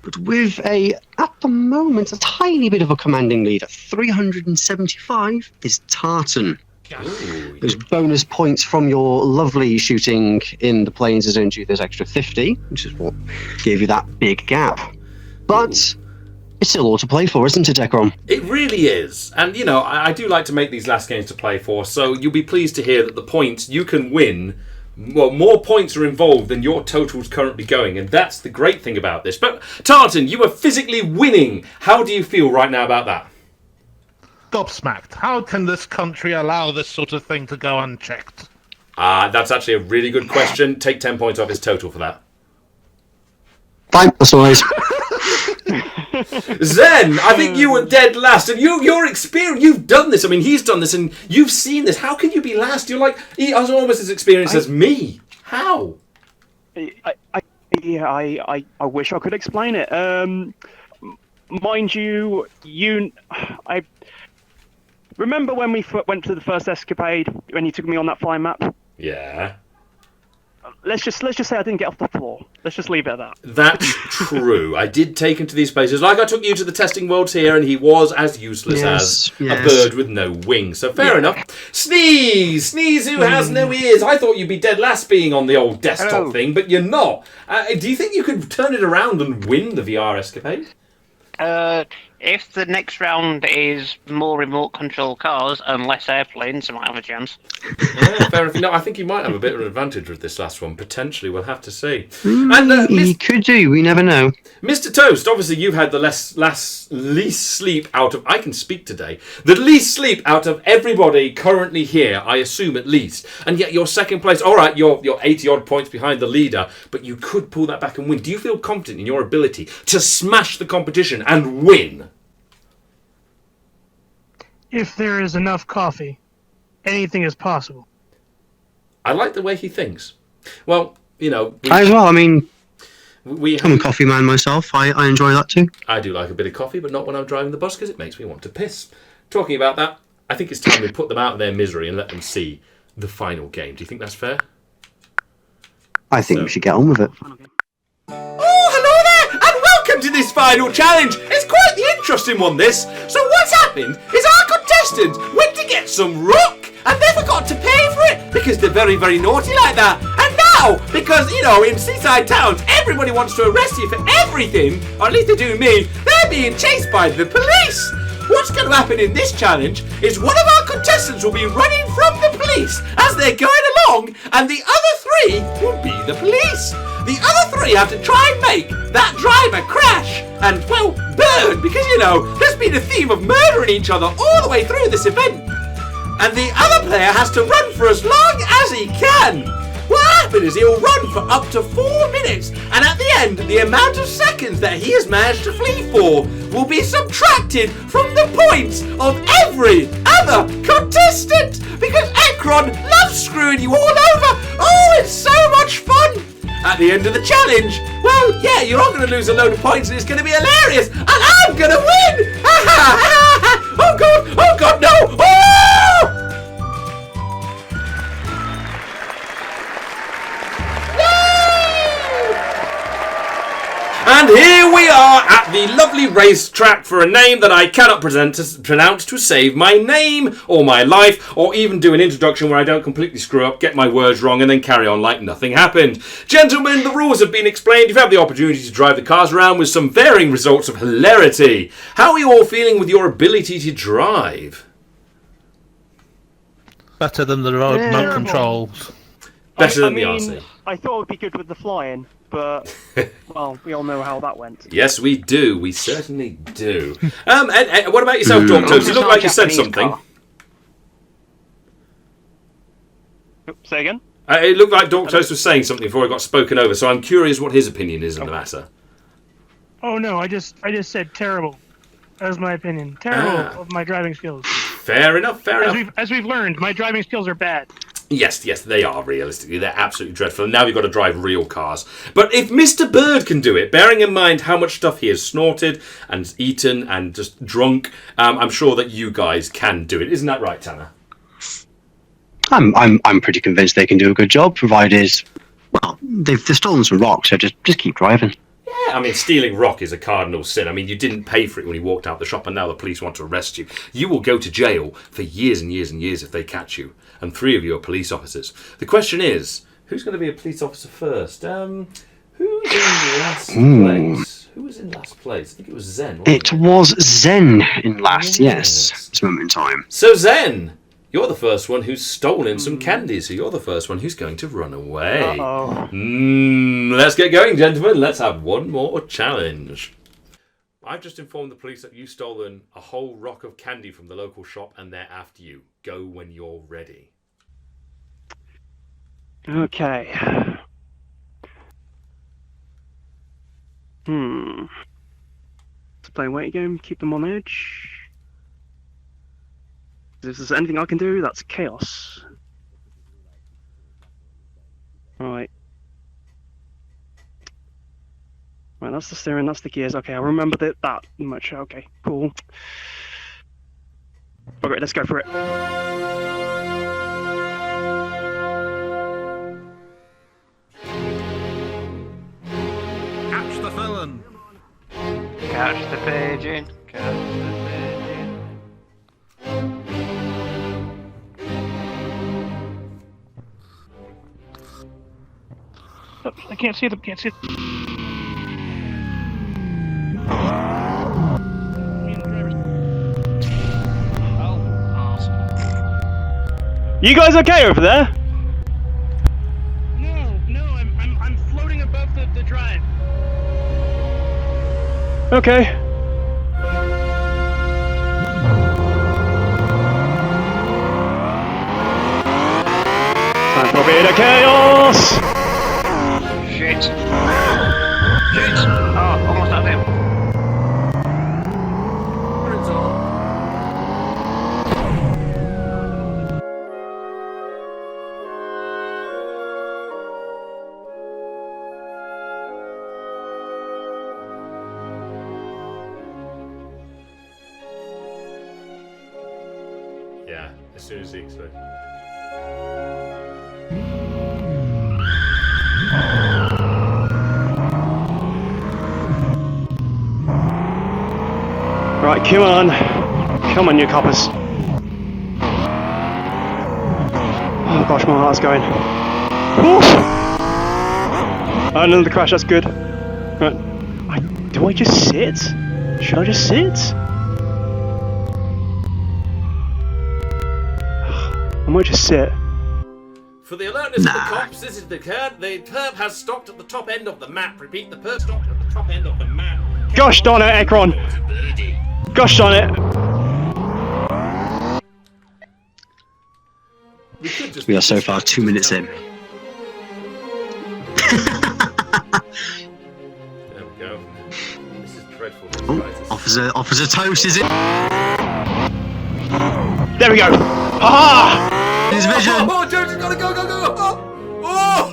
But with at the moment, a tiny bit of a commanding lead at 375 is Tartan. Those bonus points from your lovely shooting in the planes has earned you this extra 50, which is what gave you that big gap. But it's still all to play for, isn't it, Ekron? It really is. And, you know, I do like to make these last games to play for, so you'll be pleased to hear that the points you can win, well, more points are involved than your total's currently going, and that's the great thing about this. But, Tartan, you are physically winning. How do you feel right now about that? Gobsmacked. How can this country allow this sort of thing to go unchecked? That's actually a really good question. Take 10 points off his total for that. Fine, that's always. Zen, I think you were dead last, and your experience, you've done this. I mean, he's done this, and you've seen this. How can you be last? You're like, he has almost as experienced as me. How? I wish I could explain it. Mind you, I remember when we went to the first escapade when you took me on that flying map. Yeah. Let's just say I didn't get off the floor. Let's just leave it at that. That's true. I did take him to these places. Like I took you to the testing worlds here, and he was as useless as a bird with no wings. So fair enough. Sneeze! Sneeze who has no ears. I thought you'd be dead last being on the old desktop thing, but you're not. Do you think you could turn it around and win the VR escapade? If the next round is more remote control cars and less airplanes, I might have a chance. Yeah, fair enough. No, I think you might have a bit of an advantage with this last one. Potentially, we'll have to see. He could do. We never know. Mr. Toast, obviously you've had the least sleep out of... I can speak today. The least sleep out of everybody currently here, I assume at least. And yet you're second place. All right, you're 80-odd points behind the leader, but you could pull that back and win. Do you feel confident in your ability to smash the competition and win? If there is enough coffee, anything is possible. I like the way he thinks. Well, you know... As well, I mean... I'm a coffee man myself. I enjoy that too. I do like a bit of coffee, but not when I'm driving the bus because it makes me want to piss. Talking about that, I think it's time we put them out of their misery and let them see the final game. Do you think that's fair? I think we should get on with it. Oh, hello there, and welcome to this final challenge. It's quite the interesting one, this. So what's happened is our contestants went to get some rock, and they forgot to pay for it, because they're very, very naughty like that. And now, because, you know, in seaside towns, everybody wants to arrest you for everything, or at least they do me, they're being chased by the police. What's going to happen in this challenge is one of our contestants will be running from the police as they're going along, and the other three will be the police. The other three have to try and make that driver crash and, well, burn, because, you know, there's been a theme of murdering each other all the way through this event. And the other player has to run for as long as he can. What happens is he'll run for up to 4 minutes, and at the end, the amount of seconds that he has managed to flee for will be subtracted from the points of every other contestant, because Ekron loves screwing you all over. Oh, it's so much fun. At the end of the challenge, well, yeah, you're all going to lose a load of points, and it's going to be hilarious, and I'm going to win. Oh God, no. Oh! And here we are at the lovely racetrack for a name that I cannot pronounce to save my name or my life, or even do an introduction where I don't completely screw up, get my words wrong, and then carry on like nothing happened. Gentlemen, the rules have been explained. You've had the opportunity to drive the cars around with some varying results of hilarity. How are you all feeling with your ability to drive? Better than the remote controls. Better than I the mean, RC. I thought it would be good with the flying, but, well, we all know how that went. Yes, we do. We certainly do. Ed, what about yourself, Doctor? You look like you said something. Say again? It looked like Dork Toast was saying something before I got spoken over, so I'm curious what his opinion is on the matter. Oh no, I just said terrible. That was my opinion. Terrible of my driving skills. Fair enough, fair enough. As we've learned, my driving skills are bad. Yes, they are, realistically. They're absolutely dreadful. And now you've got to drive real cars. But if Mr. Bird can do it, bearing in mind how much stuff he has snorted and eaten and just drunk, I'm sure that you guys can do it. Isn't that right, Tanner? I'm pretty convinced they can do a good job, provided, well, they've stolen some rocks, so just keep driving. Yeah, I mean, stealing rock is a cardinal sin. I mean, you didn't pay for it when you walked out the shop, and now the police want to arrest you. You will go to jail for years and years and years if they catch you. And 3 of you are police officers. The question is, who's going to be a police officer first? Who's in last place? Who was in last place? I think it was Zen, wasn't it? It was Zen in last, yes, this moment in time. So Zen, you're the first one who's stolen some candy, so you're the first one who's going to run away. Uh-oh. Let's get going, gentlemen. Let's have one more challenge. I've just informed the police that you've stolen a whole rock of candy from the local shop, and they're after you. Go when you're ready. Okay. Let's play a waiting game, keep them on edge. If there's anything I can do, that's chaos. Right. Right, that's the steering, that's the gears. Okay, I remember that much. Okay, cool. Okay, let's go for it. Catch the villain. Catch the pigeon. Catch the pigeon. Oh, I can't see them. Can't see them. You guys okay over there? No, I'm floating above the drive. Okay. Time for a bit of chaos! Shit. Shit. Oh, almost had him. Yeah, as soon as he explains. Right, come on. Come on, you coppers. Oh gosh, my heart's going. Oof. Another crash, that's good. Right. Do I just sit? Should I just sit? I might just sit. For the alertness of the cops, this is the curb. The curb has stopped at the top end of the map. Repeat, the curb stopped at the top end of the map. Gosh darn it, Ekron! Gosh darn it! We are so far 2 minutes in. There we go. This is dreadful. Officer Toast, is it? There we go! Aha! His vision! Oh, Jones, gotta go! Oh!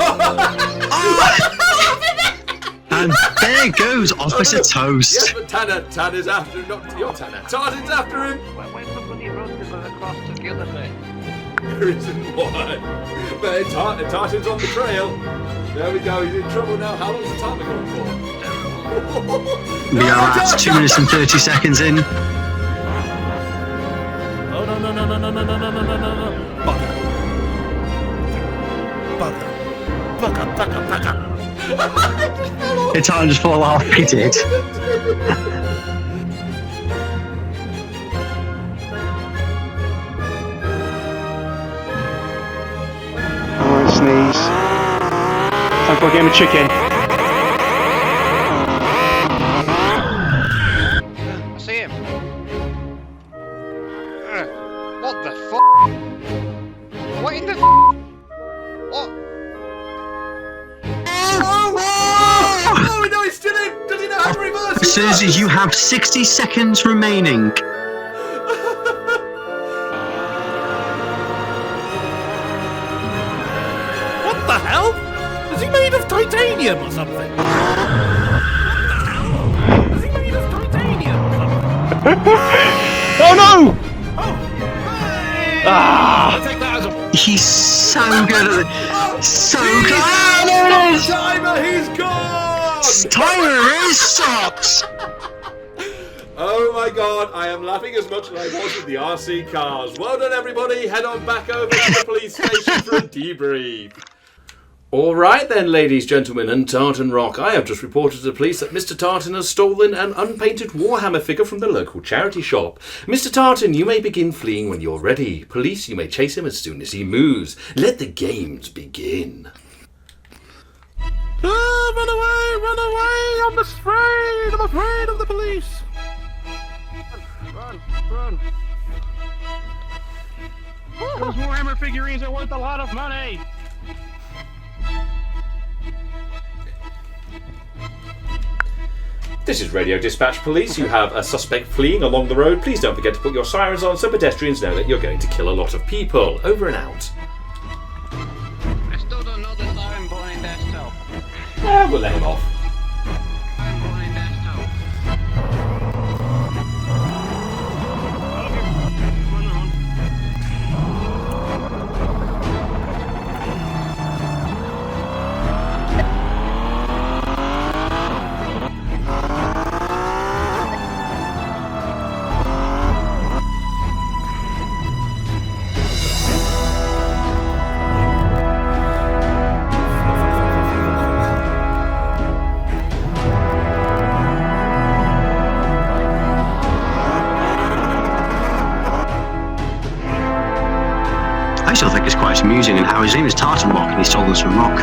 And there goes Officer Toast. Yes, but Tanner's after him, not your Tanner. Tartan's after him! Where's the bloody road to go across to the other bit? There isn't one. But Tartan's on the trail. There we go, he's in trouble now. How long's the timer going for? We are at 2 minutes and 30 seconds in. Oh, no. Bugger. Did Tartan just fall off? He did. Alright, sneeze. Time for a game of chicken. I see him. What the f***? What in the f***? What? Oh, no, he's still in! Does he know how to reverse? Officers, you have 60 seconds remaining. What the hell? Is he made of titanium or something? What the hell? Is he made of titanium or something? Oh no! He's so good at it. So good. Ah, there it is! Timer, he's gone! Timer is socks! Oh my god, I am laughing as much as I was with the RC cars. Well done, everybody. Head on back over to the police station for a debrief. Alright then, ladies, gentlemen, and Tartan Rock. I have just reported to the police that Mr. Tartan has stolen an unpainted Warhammer figure from the local charity shop. Mr. Tartan, you may begin fleeing when you're ready. Police, you may chase him as soon as he moves. Let the games begin. Run away! I'm afraid of the police! Run! Those Warhammer figurines are worth a lot of money! This is Radio Dispatch Police. You have a suspect fleeing along the road. Please don't forget to put your sirens on so pedestrians know that you're going to kill a lot of people. Over and out. I still don't know the siren behind that stuff. We'll let him off. I still think it's quite amusing and how his name is Tartan Rock and he's told us from Rock.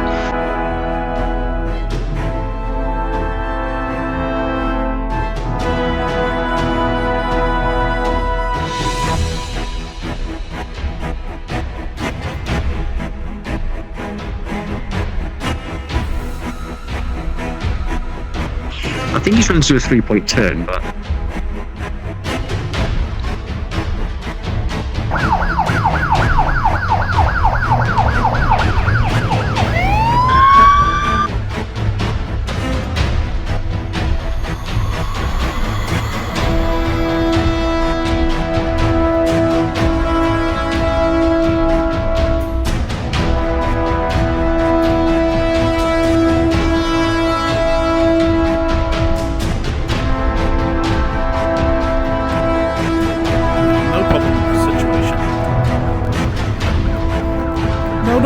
I think he's trying to do a 3-point turn, but...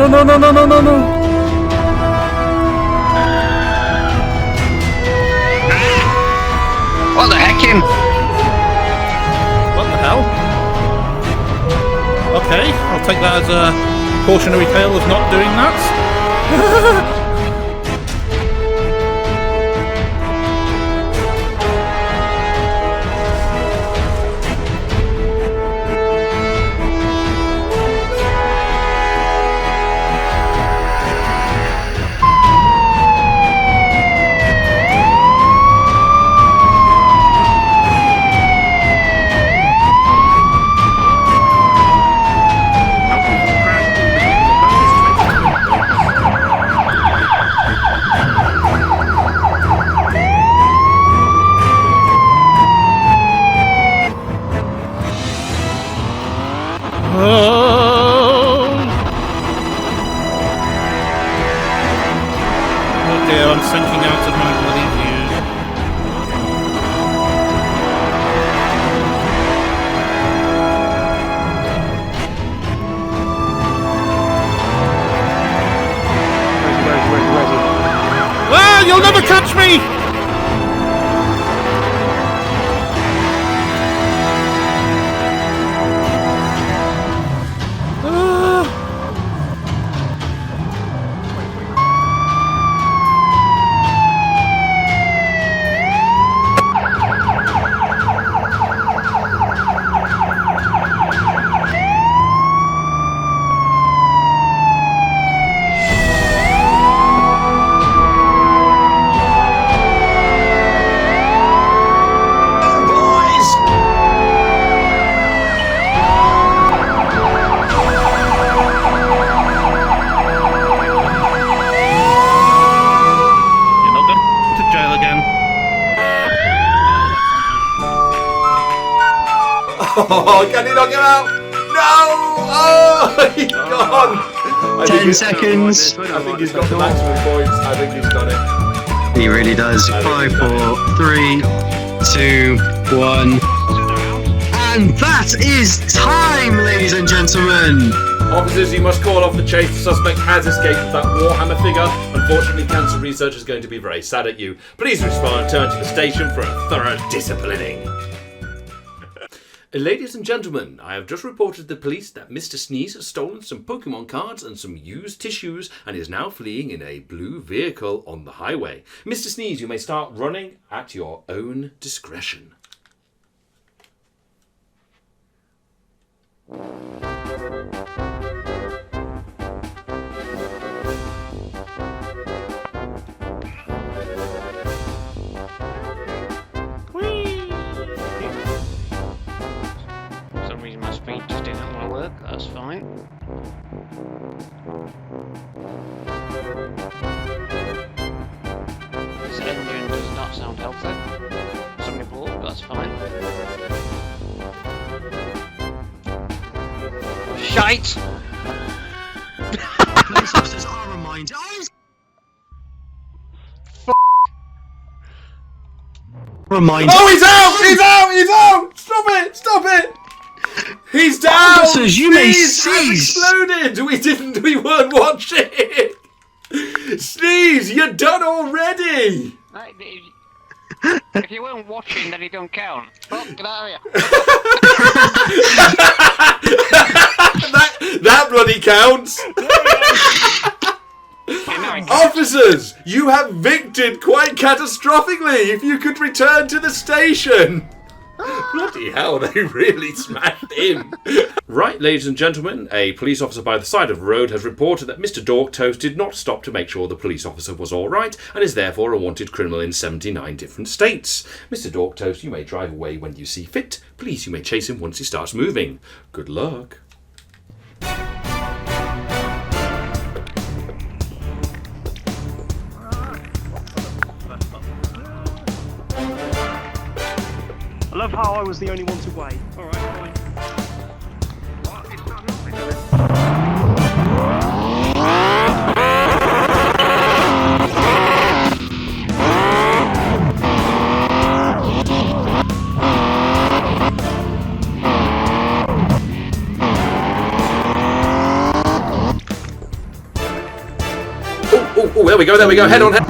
no, no, no, no, no, no, no. What the heck, him? What the hell? Okay, I'll take that as a cautionary tale of not doing that. Oh dear, I'm sinking out of my bloody view. Ah, you'll never catch me! Oh, can he not get out? No! Oh, he's gone! 10 seconds. I think he's got the maximum points. I think he's done it. He really does. 5, 4, 3, 2, 1. And that is time, ladies and gentlemen. Officers, you must call off the chase. The suspect has escaped with that Warhammer figure. Unfortunately, cancer research is going to be very sad at you. Please respond and turn to the station for a thorough disciplining. Ladies and gentlemen, I have just reported to the police that Mr. Sneeze has stolen some Pokemon cards and some used tissues and is now fleeing in a blue vehicle on the highway. Mr. Sneeze, you may start running at your own discretion. My speed just didn't want to work, that's fine. This engine does not sound healthy. Somebody blew up, that's fine. Shite! Police officers are reminded. Reminder. Oh, he's out! He's out! He's out! Stop it! Stop it! He's down! Officers, you may Sneeze has cease! exploded! We weren't watching! Sneeze, you're done already! If you weren't watching, then it don't count. Oh, get out of here. that bloody counts! Officers, you have victored quite catastrophically. If you could return to the station. Bloody hell, they really smashed him. Right, ladies and gentlemen, a police officer by the side of the road has reported that Mr. Dorktoast did not stop to make sure the police officer was alright and is therefore a wanted criminal in 79 different states. Mr. Dorktoast, you may drive away when you see fit. Please, you may chase him once he starts moving. Good luck. I love how I was the only one to wait. Alright, fine. there we go. Head on. Head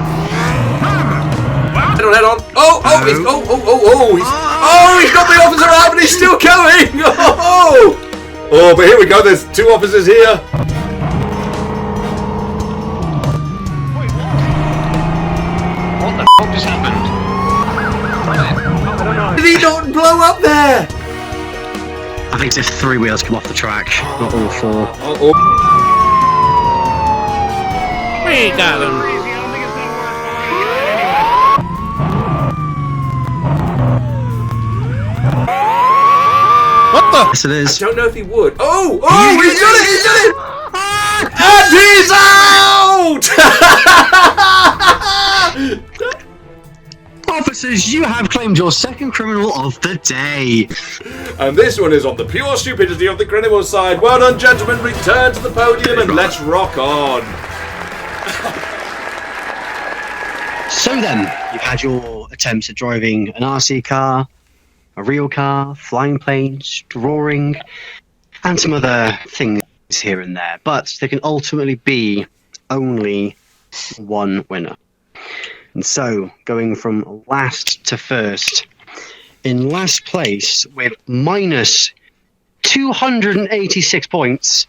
on. He's got the officer out, but he's still going. Oh, but here we go. There's 2 officers here. What the fuck just happened? Did he not blow up there? I think it's if 3 wheels come off the track, not all 4. We got him. What the? Yes, it is. I don't know if he would. Oh, he's done it! And he's out! Officers, you have claimed your second criminal of the day. And this one is on the pure stupidity of the criminal side. Well done, gentlemen. Return to the podium and let's rock on. So then, you've had your attempts at driving an RC car, a real car, flying planes, drawing, and some other things here and there. But there can ultimately be only one winner. And so, going from last to first, in last place with minus 286 points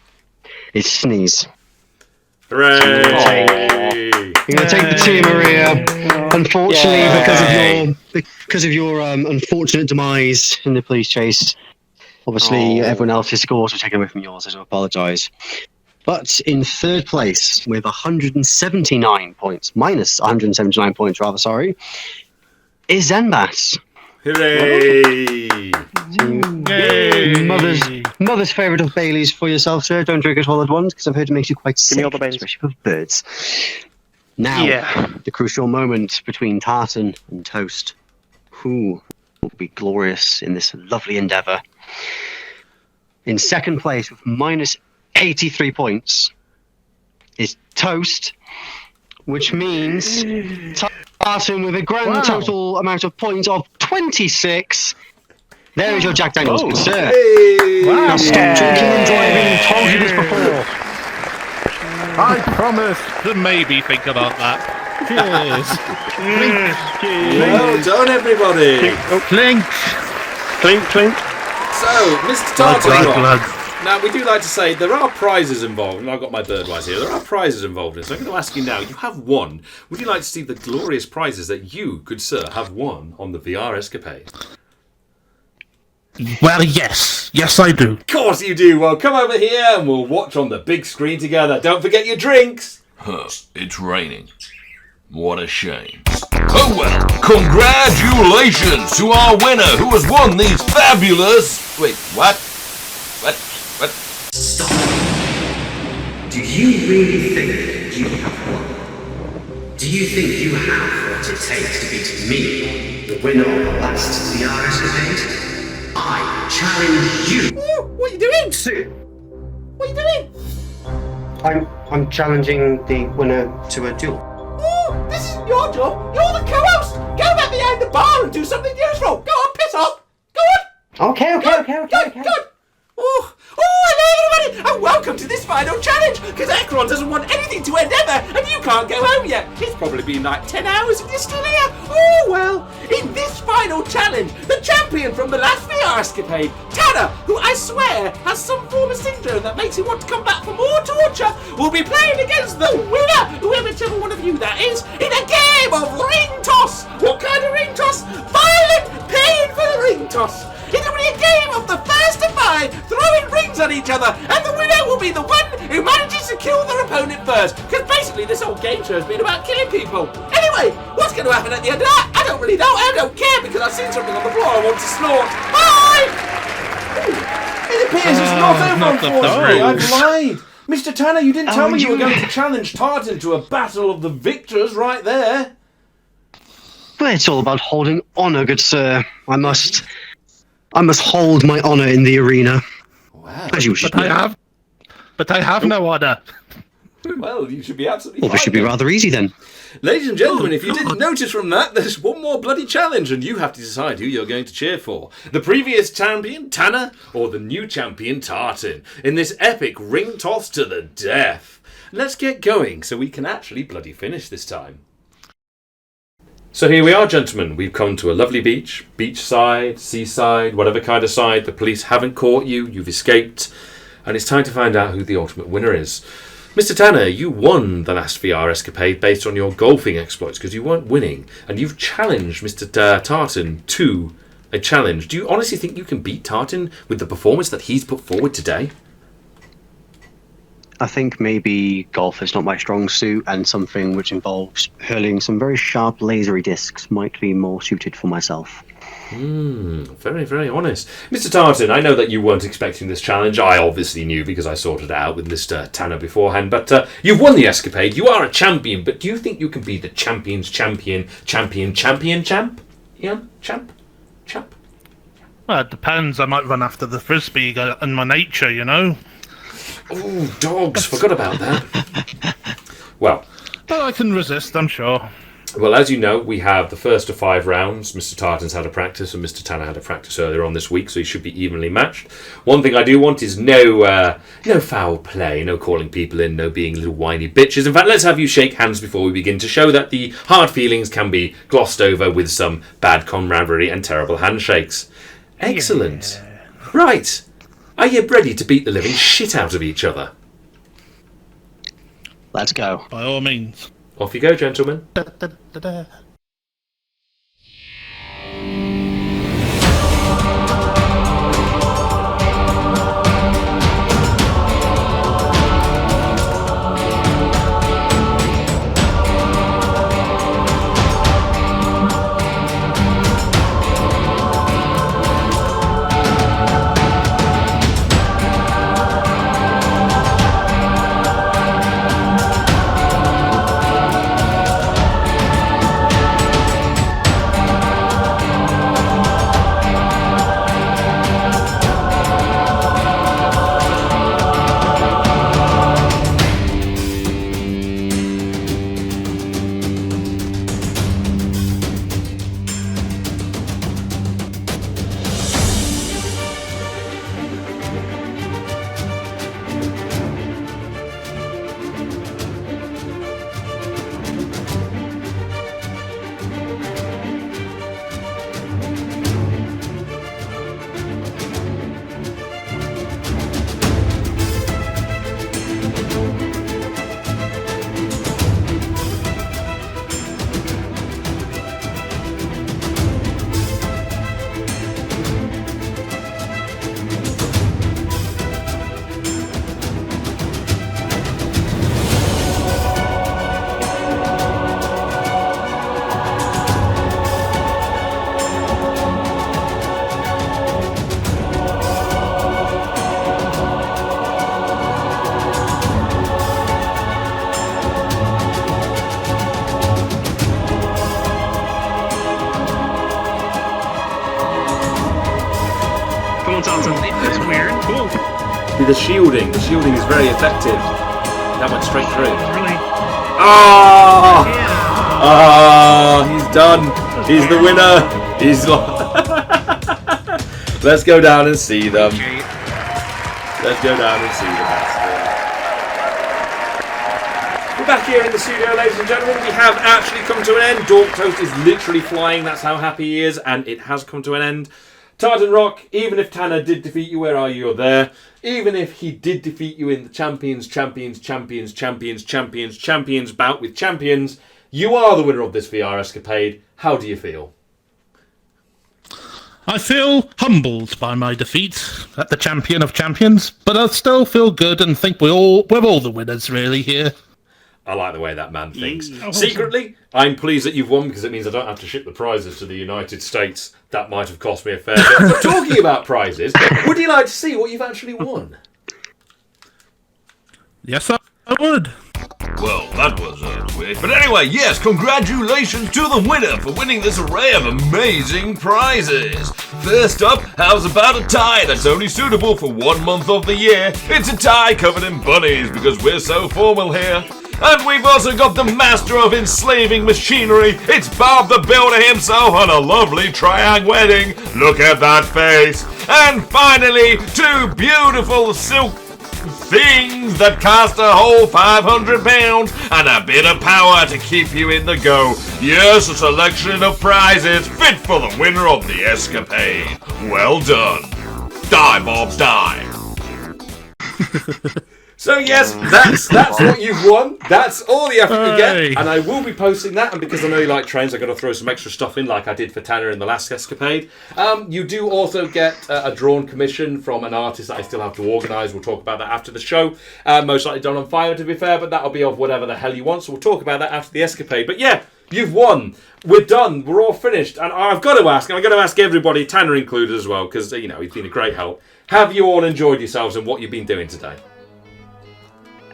is Sneeze. Hooray! You're going to take the team, Maria. Unfortunately, because of your unfortunate demise in the police chase, obviously everyone else's scores were taken away from yours. I do apologise. But in third place with 179 points, minus 179 points, rather, sorry, is Zenbat. Hooray! Mother's favourite of Baileys for yourself, sir. Don't drink it all at once, because I've heard it makes you quite sick, especially with birds. Now, the crucial moment between Tartan and Toast. Who will be glorious in this lovely endeavour? In second place with minus 83 points is Toast, which means Tartan with a grand total amount of points of 26. There is your Jack Daniels, good sir. Hey. Now stop drinking and driving. Told you this before. I promise to maybe think about that. Cheers. Well done, everybody. Clink. Clink, clink. So, Mr. Tartan. Now, we do like to say there are prizes involved, and I've got my birdwise here. There are prizes involved in this. So I'm going to ask you now, you have won. Would you like to see the glorious prizes that you, good sir, have won on the VR escapade? Well, yes. Yes, I do. Of course you do. Well, come over here and we'll watch on the big screen together. Don't forget your drinks. It's raining. What a shame. Oh well, congratulations to our winner who has won these fabulous... Wait, what? What? Stop. Do you really think you have won? Do you think you have what it takes to beat me, the winner of the last VR escapade? I challenge you. What are you doing? What are you doing? I'm challenging the winner to a duel. Oh, this isn't your job. You're the co-host. Go back behind the bar and do something useful. Go on, piss off. Go on. Okay. Good. Oh, hello everybody, and welcome to this final challenge, because Ekron doesn't want anything to end ever, and you can't go home yet. It's probably been like 10 hours and you're still here. Oh well, in this final challenge, the champion from the last VR escapade, Tanner, who I swear has some form of syndrome that makes him want to come back for more torture, will be playing against the winner, whichever one of you that is, in a game of ring toss. What kind of ring toss? Violent painful ring toss. It will be a game of the first to five, throwing rings at each other, and the winner will be the one who manages to kill their opponent first. Because basically this whole game show has been about killing people. Anyway, what's going to happen at the end of that? I don't really know. I don't care because I've seen something on the floor I want to snort. Bye! Ooh, it appears it's not over, unfortunately. I've lied. Mr. Tanner, you didn't tell me you were going to challenge Tartan to a battle of the victors right there. Well, it's all about holding honour, good sir. I must hold my honour in the arena. Wow. As you should. But I have no honour. Well, you should be absolutely Well, fine. this should be rather easy then. Ladies and gentlemen, if you didn't notice from that, there's one more bloody challenge, and you have to decide who you're going to cheer for. The previous champion, Tanner, or the new champion, Tartan, in this epic ring toss to the death. Let's get going so we can actually bloody finish this time. So here we are, gentlemen. We've come to a lovely beach. Beachside, seaside, whatever kind of side. The police haven't caught you. You've escaped. And it's time to find out who the ultimate winner is. Mr. Tanner, you won the last VR escapade based on your golfing exploits because you weren't winning. And you've challenged Mr. Tartan to a challenge. Do you honestly think you can beat Tartan with the performance that he's put forward today? I think maybe golf is not my strong suit, and something which involves hurling some very sharp lasery discs might be more suited for myself. Very, very honest. Mr. Tartan, I know that you weren't expecting this challenge. I obviously knew because I sorted it out with Mr. Tanner beforehand. But you've won the escapade. You are a champion. But do you think you can be the champion's champion? Champ? Yeah? Champ? Well, it depends. I might run after the frisbee and my nature, you know. Oh, dogs. Forgot about that. Well. But I can resist, I'm sure. Well, as you know, we have the first of 5 rounds. Mr. Tartan's had a practice and Mr. Tanner had a practice earlier on this week, so he should be evenly matched. One thing I do want is no foul play, no calling people in, no being little whiny bitches. In fact, let's have you shake hands before we begin to show that the hard feelings can be glossed over with some bad camaraderie and terrible handshakes. Excellent. Yeah. Right. Are you ready to beat the living shit out of each other? Let's go. By all means. Off you go, gentlemen. That's weird. Cool. The shielding is very effective. That went straight through. Really? Ah! He's done. He's the winner. He's Let's go down and see them. Let's go down and see them. We're back here in the studio, ladies and gentlemen. We have actually come to an end. Dork Toast is literally flying. That's how happy he is, and it has come to an end. Tartan Rock, even if Tanner did defeat you, where are you? You're there. Even if he did defeat you in the Champions bout with champions, you are the winner of this VR escapade. How do you feel? I feel humbled by my defeat at the Champion of Champions, but I still feel good and think we're all the winners really here. I like the way that man thinks. Secretly, I'm pleased that you've won because it means I don't have to ship the prizes to the United States. That might have cost me a fair bit. But talking about prizes, would you like to see what you've actually won? Yes, I would. Well, that was weird. But anyway, yes, congratulations to the winner for winning this array of amazing prizes. First up, how's about a tie that's only suitable for 1 month of the year? It's a tie covered in bunnies because we're so formal here. And we've also got the master of enslaving machinery. It's Bob the Builder himself on a lovely triangle wedding. Look at that face. And finally, 2 beautiful silk things that cost a whole £500 and a bit of power to keep you in the go. Yes, a selection of prizes fit for the winner of the escapade. Well done. Die, Bob, die. So yes, that's what you've won. That's all the effort you get, and I will be posting that. And because I know you like trains, I'm going to throw some extra stuff in, like I did for Tanner in the last escapade. You do also get a drawn commission from an artist that I still have to organise. We'll talk about that after the show. Most likely done on Fire, to be fair, but that'll be of whatever the hell you want. So we'll talk about that after the escapade. But yeah, you've won. We're done. We're all finished. And I've got to ask, and I'm going to ask everybody, Tanner included as well, because he's been a great help. Have you all enjoyed yourselves and what you've been doing today?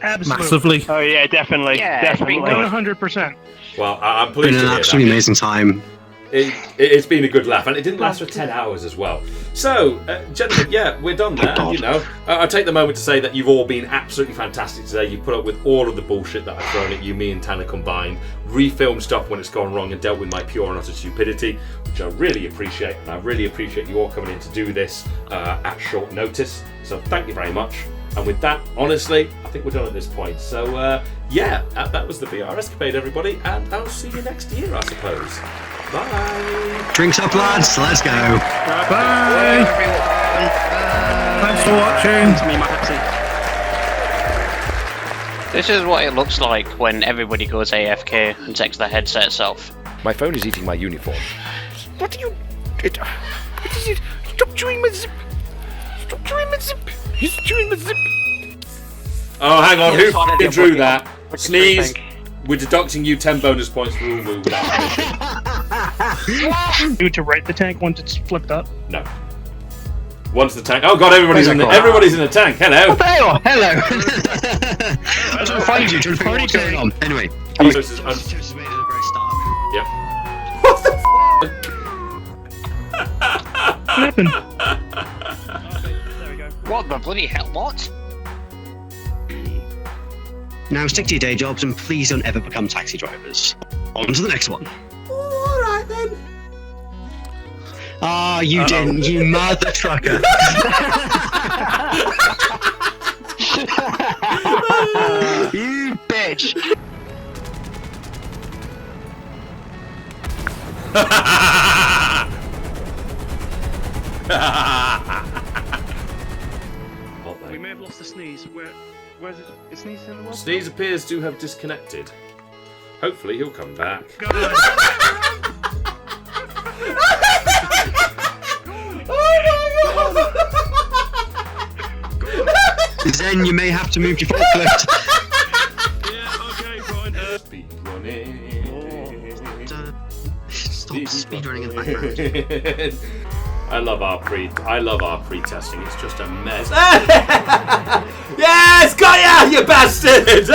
Absolutely. Massively. Oh yeah, definitely. Yeah, definitely. 100%. Well, I'm pleased Been to an hear absolutely that. amazing time. It's been a good laugh, and it didn't last for 10 hours as well. So, gentlemen, yeah, we're done there. I take the moment to say that you've all been absolutely fantastic today. You've put up with all of the bullshit that I've thrown at you, me and Tanner combined, refilmed stuff when it's gone wrong, and dealt with my pure and utter stupidity, which I really appreciate. And I really appreciate you all coming in to do this at short notice. So, thank you very much. And with that, honestly, I think we're done at this point. So, that was the VR Escapade, everybody, and I'll see you next year, I suppose. Bye. Drinks up, lads. Let's go. Bye. Thanks for watching. This is what it looks like when everybody goes AFK and takes their headsets off. My phone is eating my uniform. What are you... What is it? Stop chewing my zip. Stop chewing my zip. He's chewing my zip. Oh, hang on. Yeah, Who fine, f***ing drew yeah, that? what do you Sneeze. think? We're deducting you 10 bonus points for all move without permission. Do to right the tank once it's flipped up. No. Once the tank... Oh, God, everybody's in the tank. Hello. Oh, hello. I'm trying to find you. Trying to figure out what's going on. Anyway. Yep. What happened? What the bloody hell? What? Now stick to your day jobs and please don't ever become taxi drivers. On to the next one. Alright then. Ah, you didn't, you mother trucker. You bitch. We may have lost the sneeze. Where's it? Is Sneeze in the world? Sneeze appears to have disconnected. Hopefully he'll come back. Then you may have to move your forklift. Stop speedrunning in the background. I love our pre-testing. It's just a mess. Yes, got ya, you bastard!